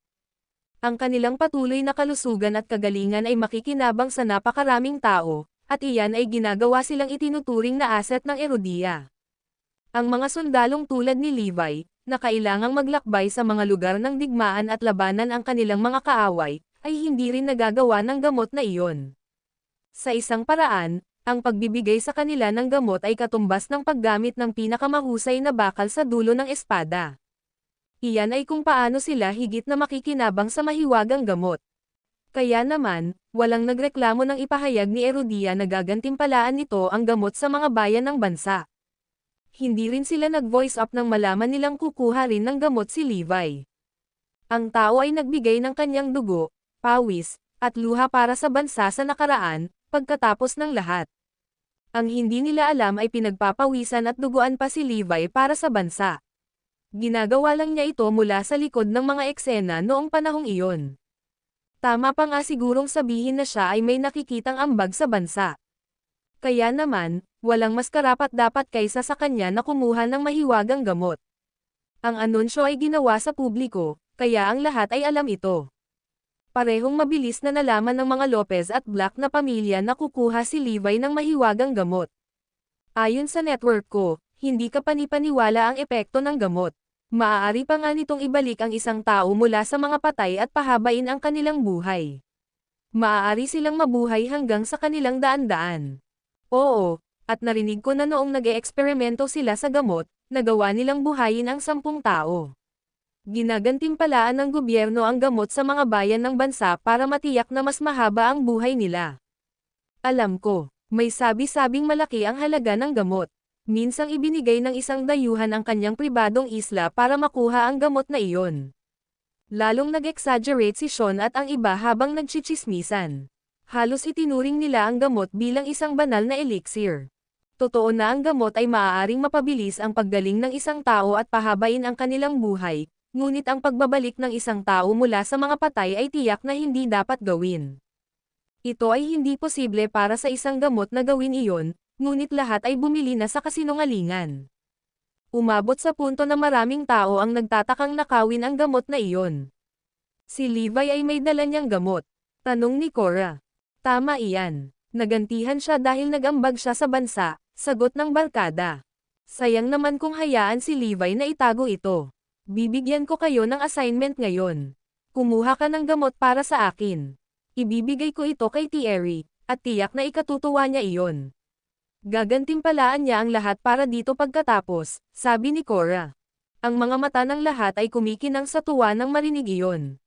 Ang kanilang patuloy na kalusugan at kagalingan ay makikinabang sa napakaraming tao, at iyan ay ginagawa silang itinuturing na asset ng Herodia. Ang mga sundalong tulad ni Levi, na kailangang maglakbay sa mga lugar ng digmaan at labanan ang kanilang mga kaaway, ay hindi rin nagagawa ng gamot na iyon. Sa isang paraan, ang pagbibigay sa kanila ng gamot ay katumbas ng paggamit ng pinakamahusay na bakal sa dulo ng espada. Iyan ay kung paano sila higit na makikinabang sa mahiwagang gamot. Kaya naman, walang nagreklamo ng ipahayag ni Herodia na gagantimpalaan nito ang gamot sa mga bayan ng bansa. Hindi rin sila nag-voice up nang malaman nilang kukuha rin ng gamot si Levi. Ang tao ay nagbigay ng kanyang dugo, pawis, at luha para sa bansa sa nakaraan, pagkatapos ng lahat. Ang hindi nila alam ay pinagpapawisan at duguan pa si Levi para sa bansa. Ginagawa lang niya ito mula sa likod ng mga eksena noong panahong iyon. Tama pa nga sigurong sabihin na siya ay may nakikitang ambag sa bansa. Kaya naman, walang mas karapat-dapat kaysa sa kanya na kumuha ng mahiwagang gamot. Ang anunsyo ay ginawa sa publiko, kaya ang lahat ay alam ito. Parehong mabilis na nalaman ng mga Lopez at Black na pamilya na kukuha si Levi ng mahiwagang gamot. Ayon sa network ko, hindi ka panipaniwala ang epekto ng gamot. Maaari pa nga nitong ibalik ang isang tao mula sa mga patay at pahabain ang kanilang buhay. Maaari silang mabuhay hanggang sa kanilang daan-daan. Oo, at narinig ko na noong nag-eeksperimento sila sa gamot, nagawa nilang buhayin ang 10 tao. Ginagantimpalaan ng gobyerno ang gamot sa mga bayan ng bansa para matiyak na mas mahaba ang buhay nila. Alam ko, may sabi-sabing malaki ang halaga ng gamot. Minsang ibinigay ng isang dayuhan ang kanyang pribadong isla para makuha ang gamot na iyon. Lalong nag-exaggerate si Sean at ang iba habang nagchichismisan. Halos itinuring nila ang gamot bilang isang banal na elixir. Totoo na ang gamot ay maaaring mapabilis ang paggaling ng isang tao at pahabain ang kanilang buhay, ngunit ang pagbabalik ng isang tao mula sa mga patay ay tiyak na hindi dapat gawin. Ito ay hindi posible para sa isang gamot na gawin iyon, ngunit lahat ay bumili na sa kasinungalingan. Umabot sa punto na maraming tao ang nagtatakang nakawin ang gamot na iyon. Si Levi ay may dala niyang gamot. Tanong ni Cora. Tama iyan. Nagantihan siya dahil nag-ambag siya sa bansa, sagot ng barkada. Sayang naman kung hayaan si Levi na itago ito. Bibigyan ko kayo ng assignment ngayon. Kumuha ka ng gamot para sa akin. Ibibigay ko ito kay Thierry, at tiyak na ikatutuwa niya iyon. Gagantimpalaan niya ang lahat para dito pagkatapos, sabi ni Cora. Ang mga mata ng lahat ay kumikinang sa tuwa nang marinig iyon.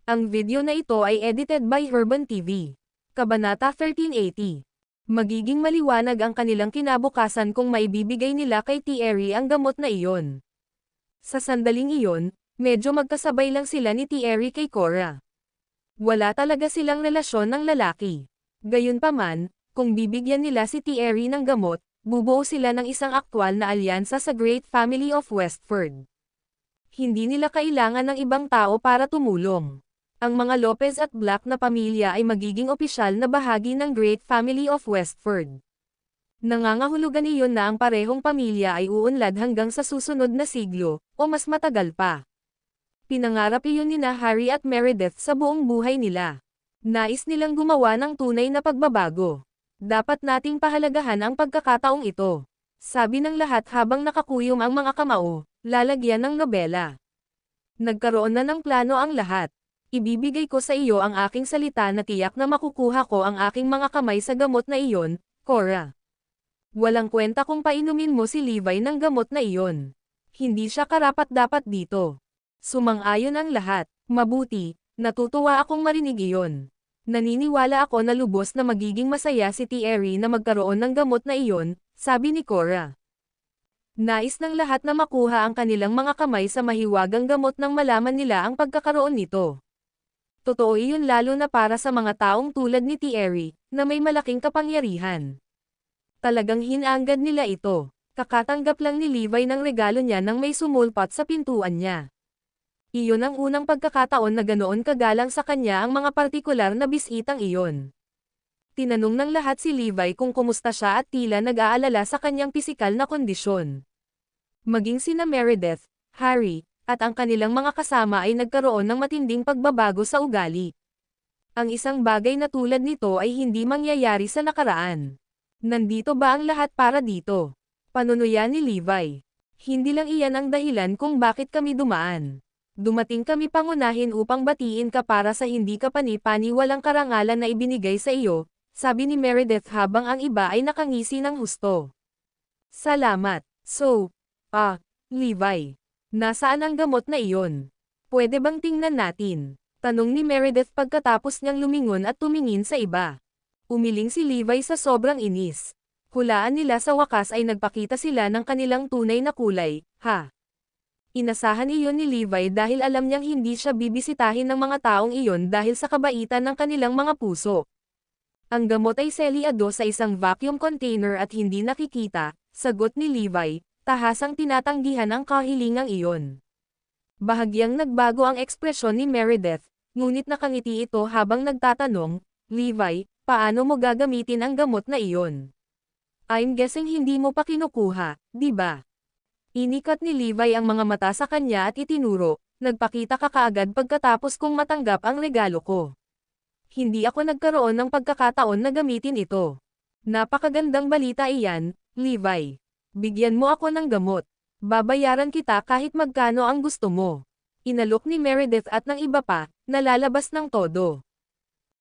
Ang video na ito ay edited by Herban TV. Kabanata 1380. Magiging maliwanag ang kanilang kinabukasan kung maibibigay nila kay Thierry ang gamot na iyon. Sa sandaling iyon, medyo magkasabay lang sila ni Thierry kay Cora. Wala talaga silang relasyon ng lalaki. Gayunpaman, kung bibigyan nila si Thierry ng gamot, bubuo sila ng isang aktwal na alyansa sa Great Family of Westford. Hindi nila kailangan ng ibang tao para tumulong. Ang mga Lopez at Black na pamilya ay magiging opisyal na bahagi ng Great Family of Westford. Nangangahulugan iyon na ang parehong pamilya ay uunlad hanggang sa susunod na siglo, o mas matagal pa. Pinangarap iyon nina Harry at Meredith sa buong buhay nila. Nais nilang gumawa ng tunay na pagbabago. Dapat nating pahalagahan ang pagkakataong ito. Sabi ng lahat habang nakakuyom ang mga kamao, lalagyan ng nobela. Nagkaroon na ng plano ang lahat. Ibibigay ko sa iyo ang aking salita na tiyak na makukuha ko ang aking mga kamay sa gamot na iyon, Cora. Walang kwenta kung painumin mo si Levi ng gamot na iyon. Hindi siya karapat-dapat dito. Sumang-ayon ang lahat. Mabuti, natutuwa akong marinig iyon. Naniniwala ako na lubos na magiging masaya si Thierry na magkaroon ng gamot na iyon, sabi ni Cora. Nais ng lahat na makuha ang kanilang mga kamay sa mahiwagang gamot nang malaman nila ang pagkakaroon nito. Totoo iyon lalo na para sa mga taong tulad ni Thierry, na may malaking kapangyarihan. Talagang hinanggad nila ito. Kakatanggap lang ni Levi ng regalo niya nang may sumulpat sa pintuan niya. Iyon ang unang pagkakataon na ganoon kagalang sa kanya ang mga partikular na bisitang iyon. Tinanong ng lahat si Levi kung kumusta siya at tila nag-aalala sa kanyang pisikal na kondisyon. Maging sina Meredith, Harry, at ang kanilang mga kasama ay nagkaroon ng matinding pagbabago sa ugali. Ang isang bagay na tulad nito ay hindi mangyayari sa nakaraan. Nandito ba ang lahat para dito? Panunuya ni Levi. Hindi lang iyan ang dahilan kung bakit kami dumaan. Dumating kami pangunahin upang batiin ka para sa hindi ka pani-paniwalang karangalan na ibinigay sa iyo, sabi ni Meredith habang ang iba ay nakangisi ng husto. Salamat. So, Levi. Nasaan ang gamot na iyon? Pwede bang tingnan natin? Tanong ni Meredith pagkatapos niyang lumingon at tumingin sa iba. Umiling si Levi sa sobrang inis. Hulaan nila sa wakas ay nagpakita sila ng kanilang tunay na kulay, ha? Inasahan iyon ni Levi dahil alam niyang hindi siya bibisitahin ng mga taong iyon dahil sa kabaitan ng kanilang mga puso. Ang gamot ay selyado sa isang vacuum container at hindi nakikita, sagot ni Levi, tahasang tinatanggihan ang kahilingang iyon. Bahagyang nagbago ang ekspresyon ni Meredith, ngunit nakangiti ito habang nagtatanong, Levi, paano mo gagamitin ang gamot na iyon? I'm guessing hindi mo pa kinukuha, di ba? Inikat ni Levi ang mga mata sa kanya at itinuro, nagpakita ka kaagad pagkatapos kong matanggap ang regalo ko. Hindi ako nagkaroon ng pagkakataon na gamitin ito. Napakagandang balita iyan, Levi. Bigyan mo ako ng gamot. Babayaran kita kahit magkano ang gusto mo. Inalok ni Meredith at ng iba pa, nalalabas ng todo.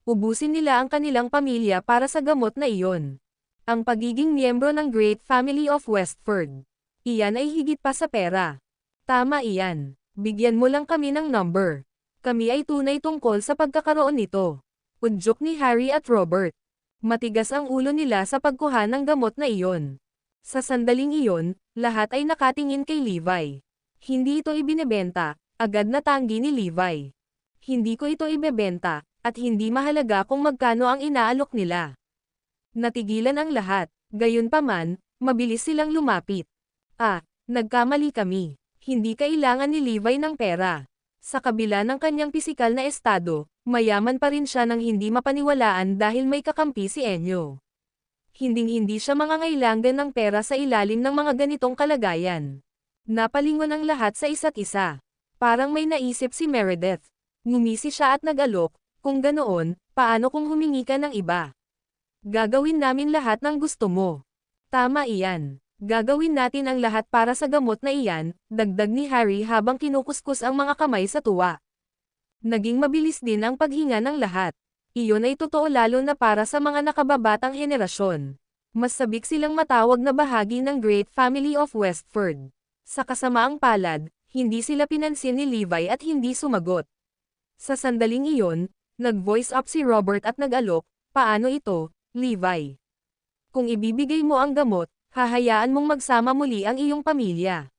Ubusin nila ang kanilang pamilya para sa gamot na iyon. Ang pagiging miyembro ng Great Family of Westford. Iyan ay higit pa sa pera. Tama iyan. Bigyan mo lang kami ng number. Kami ay tunay tungkol sa pagkakaroon nito. Udyok ni Harry at Robert. Matigas ang ulo nila sa pagkuha ng gamot na iyon. Sa sandaling iyon, lahat ay nakatingin kay Levi. Hindi ito ibinebenta, agad na tanggi ni Levi. Hindi ko ito ibebenta, at hindi mahalaga kung magkano ang inaalok nila. Natigilan ang lahat, gayunpaman, mabilis silang lumapit. Nagkamali kami. Hindi kailangan ni Levi ng pera. Sa kabila ng kanyang pisikal na estado, mayaman pa rin siya ng hindi mapaniwalaan dahil may kakampi si Enyo. Hinding-hindi siya mangangailangan ng pera sa ilalim ng mga ganitong kalagayan. Napalingon ang lahat sa isa't isa. Parang may naisip si Meredith. Ngumisi siya at nag-alok, kung ganoon, paano kung humingi ka ng iba? Gagawin namin lahat ng gusto mo. Tama iyan. Gagawin natin ang lahat para sa gamot na iyan, dagdag ni Harry habang kinukuskus ang mga kamay sa tuwa. Naging mabilis din ang paghinga ng lahat. Iyon ay totoo lalo na para sa mga nakababatang henerasyon. Mas sabik silang matawag na bahagi ng Great Family of Westford. Sa kasamaang palad, hindi sila pinansin ni Levi at hindi sumagot. Sa sandaling iyon, nag-voice up si Robert at nag-alok, paano ito, Levi? Kung ibibigay mo ang gamot, hahayaan mong magsama muli ang iyong pamilya.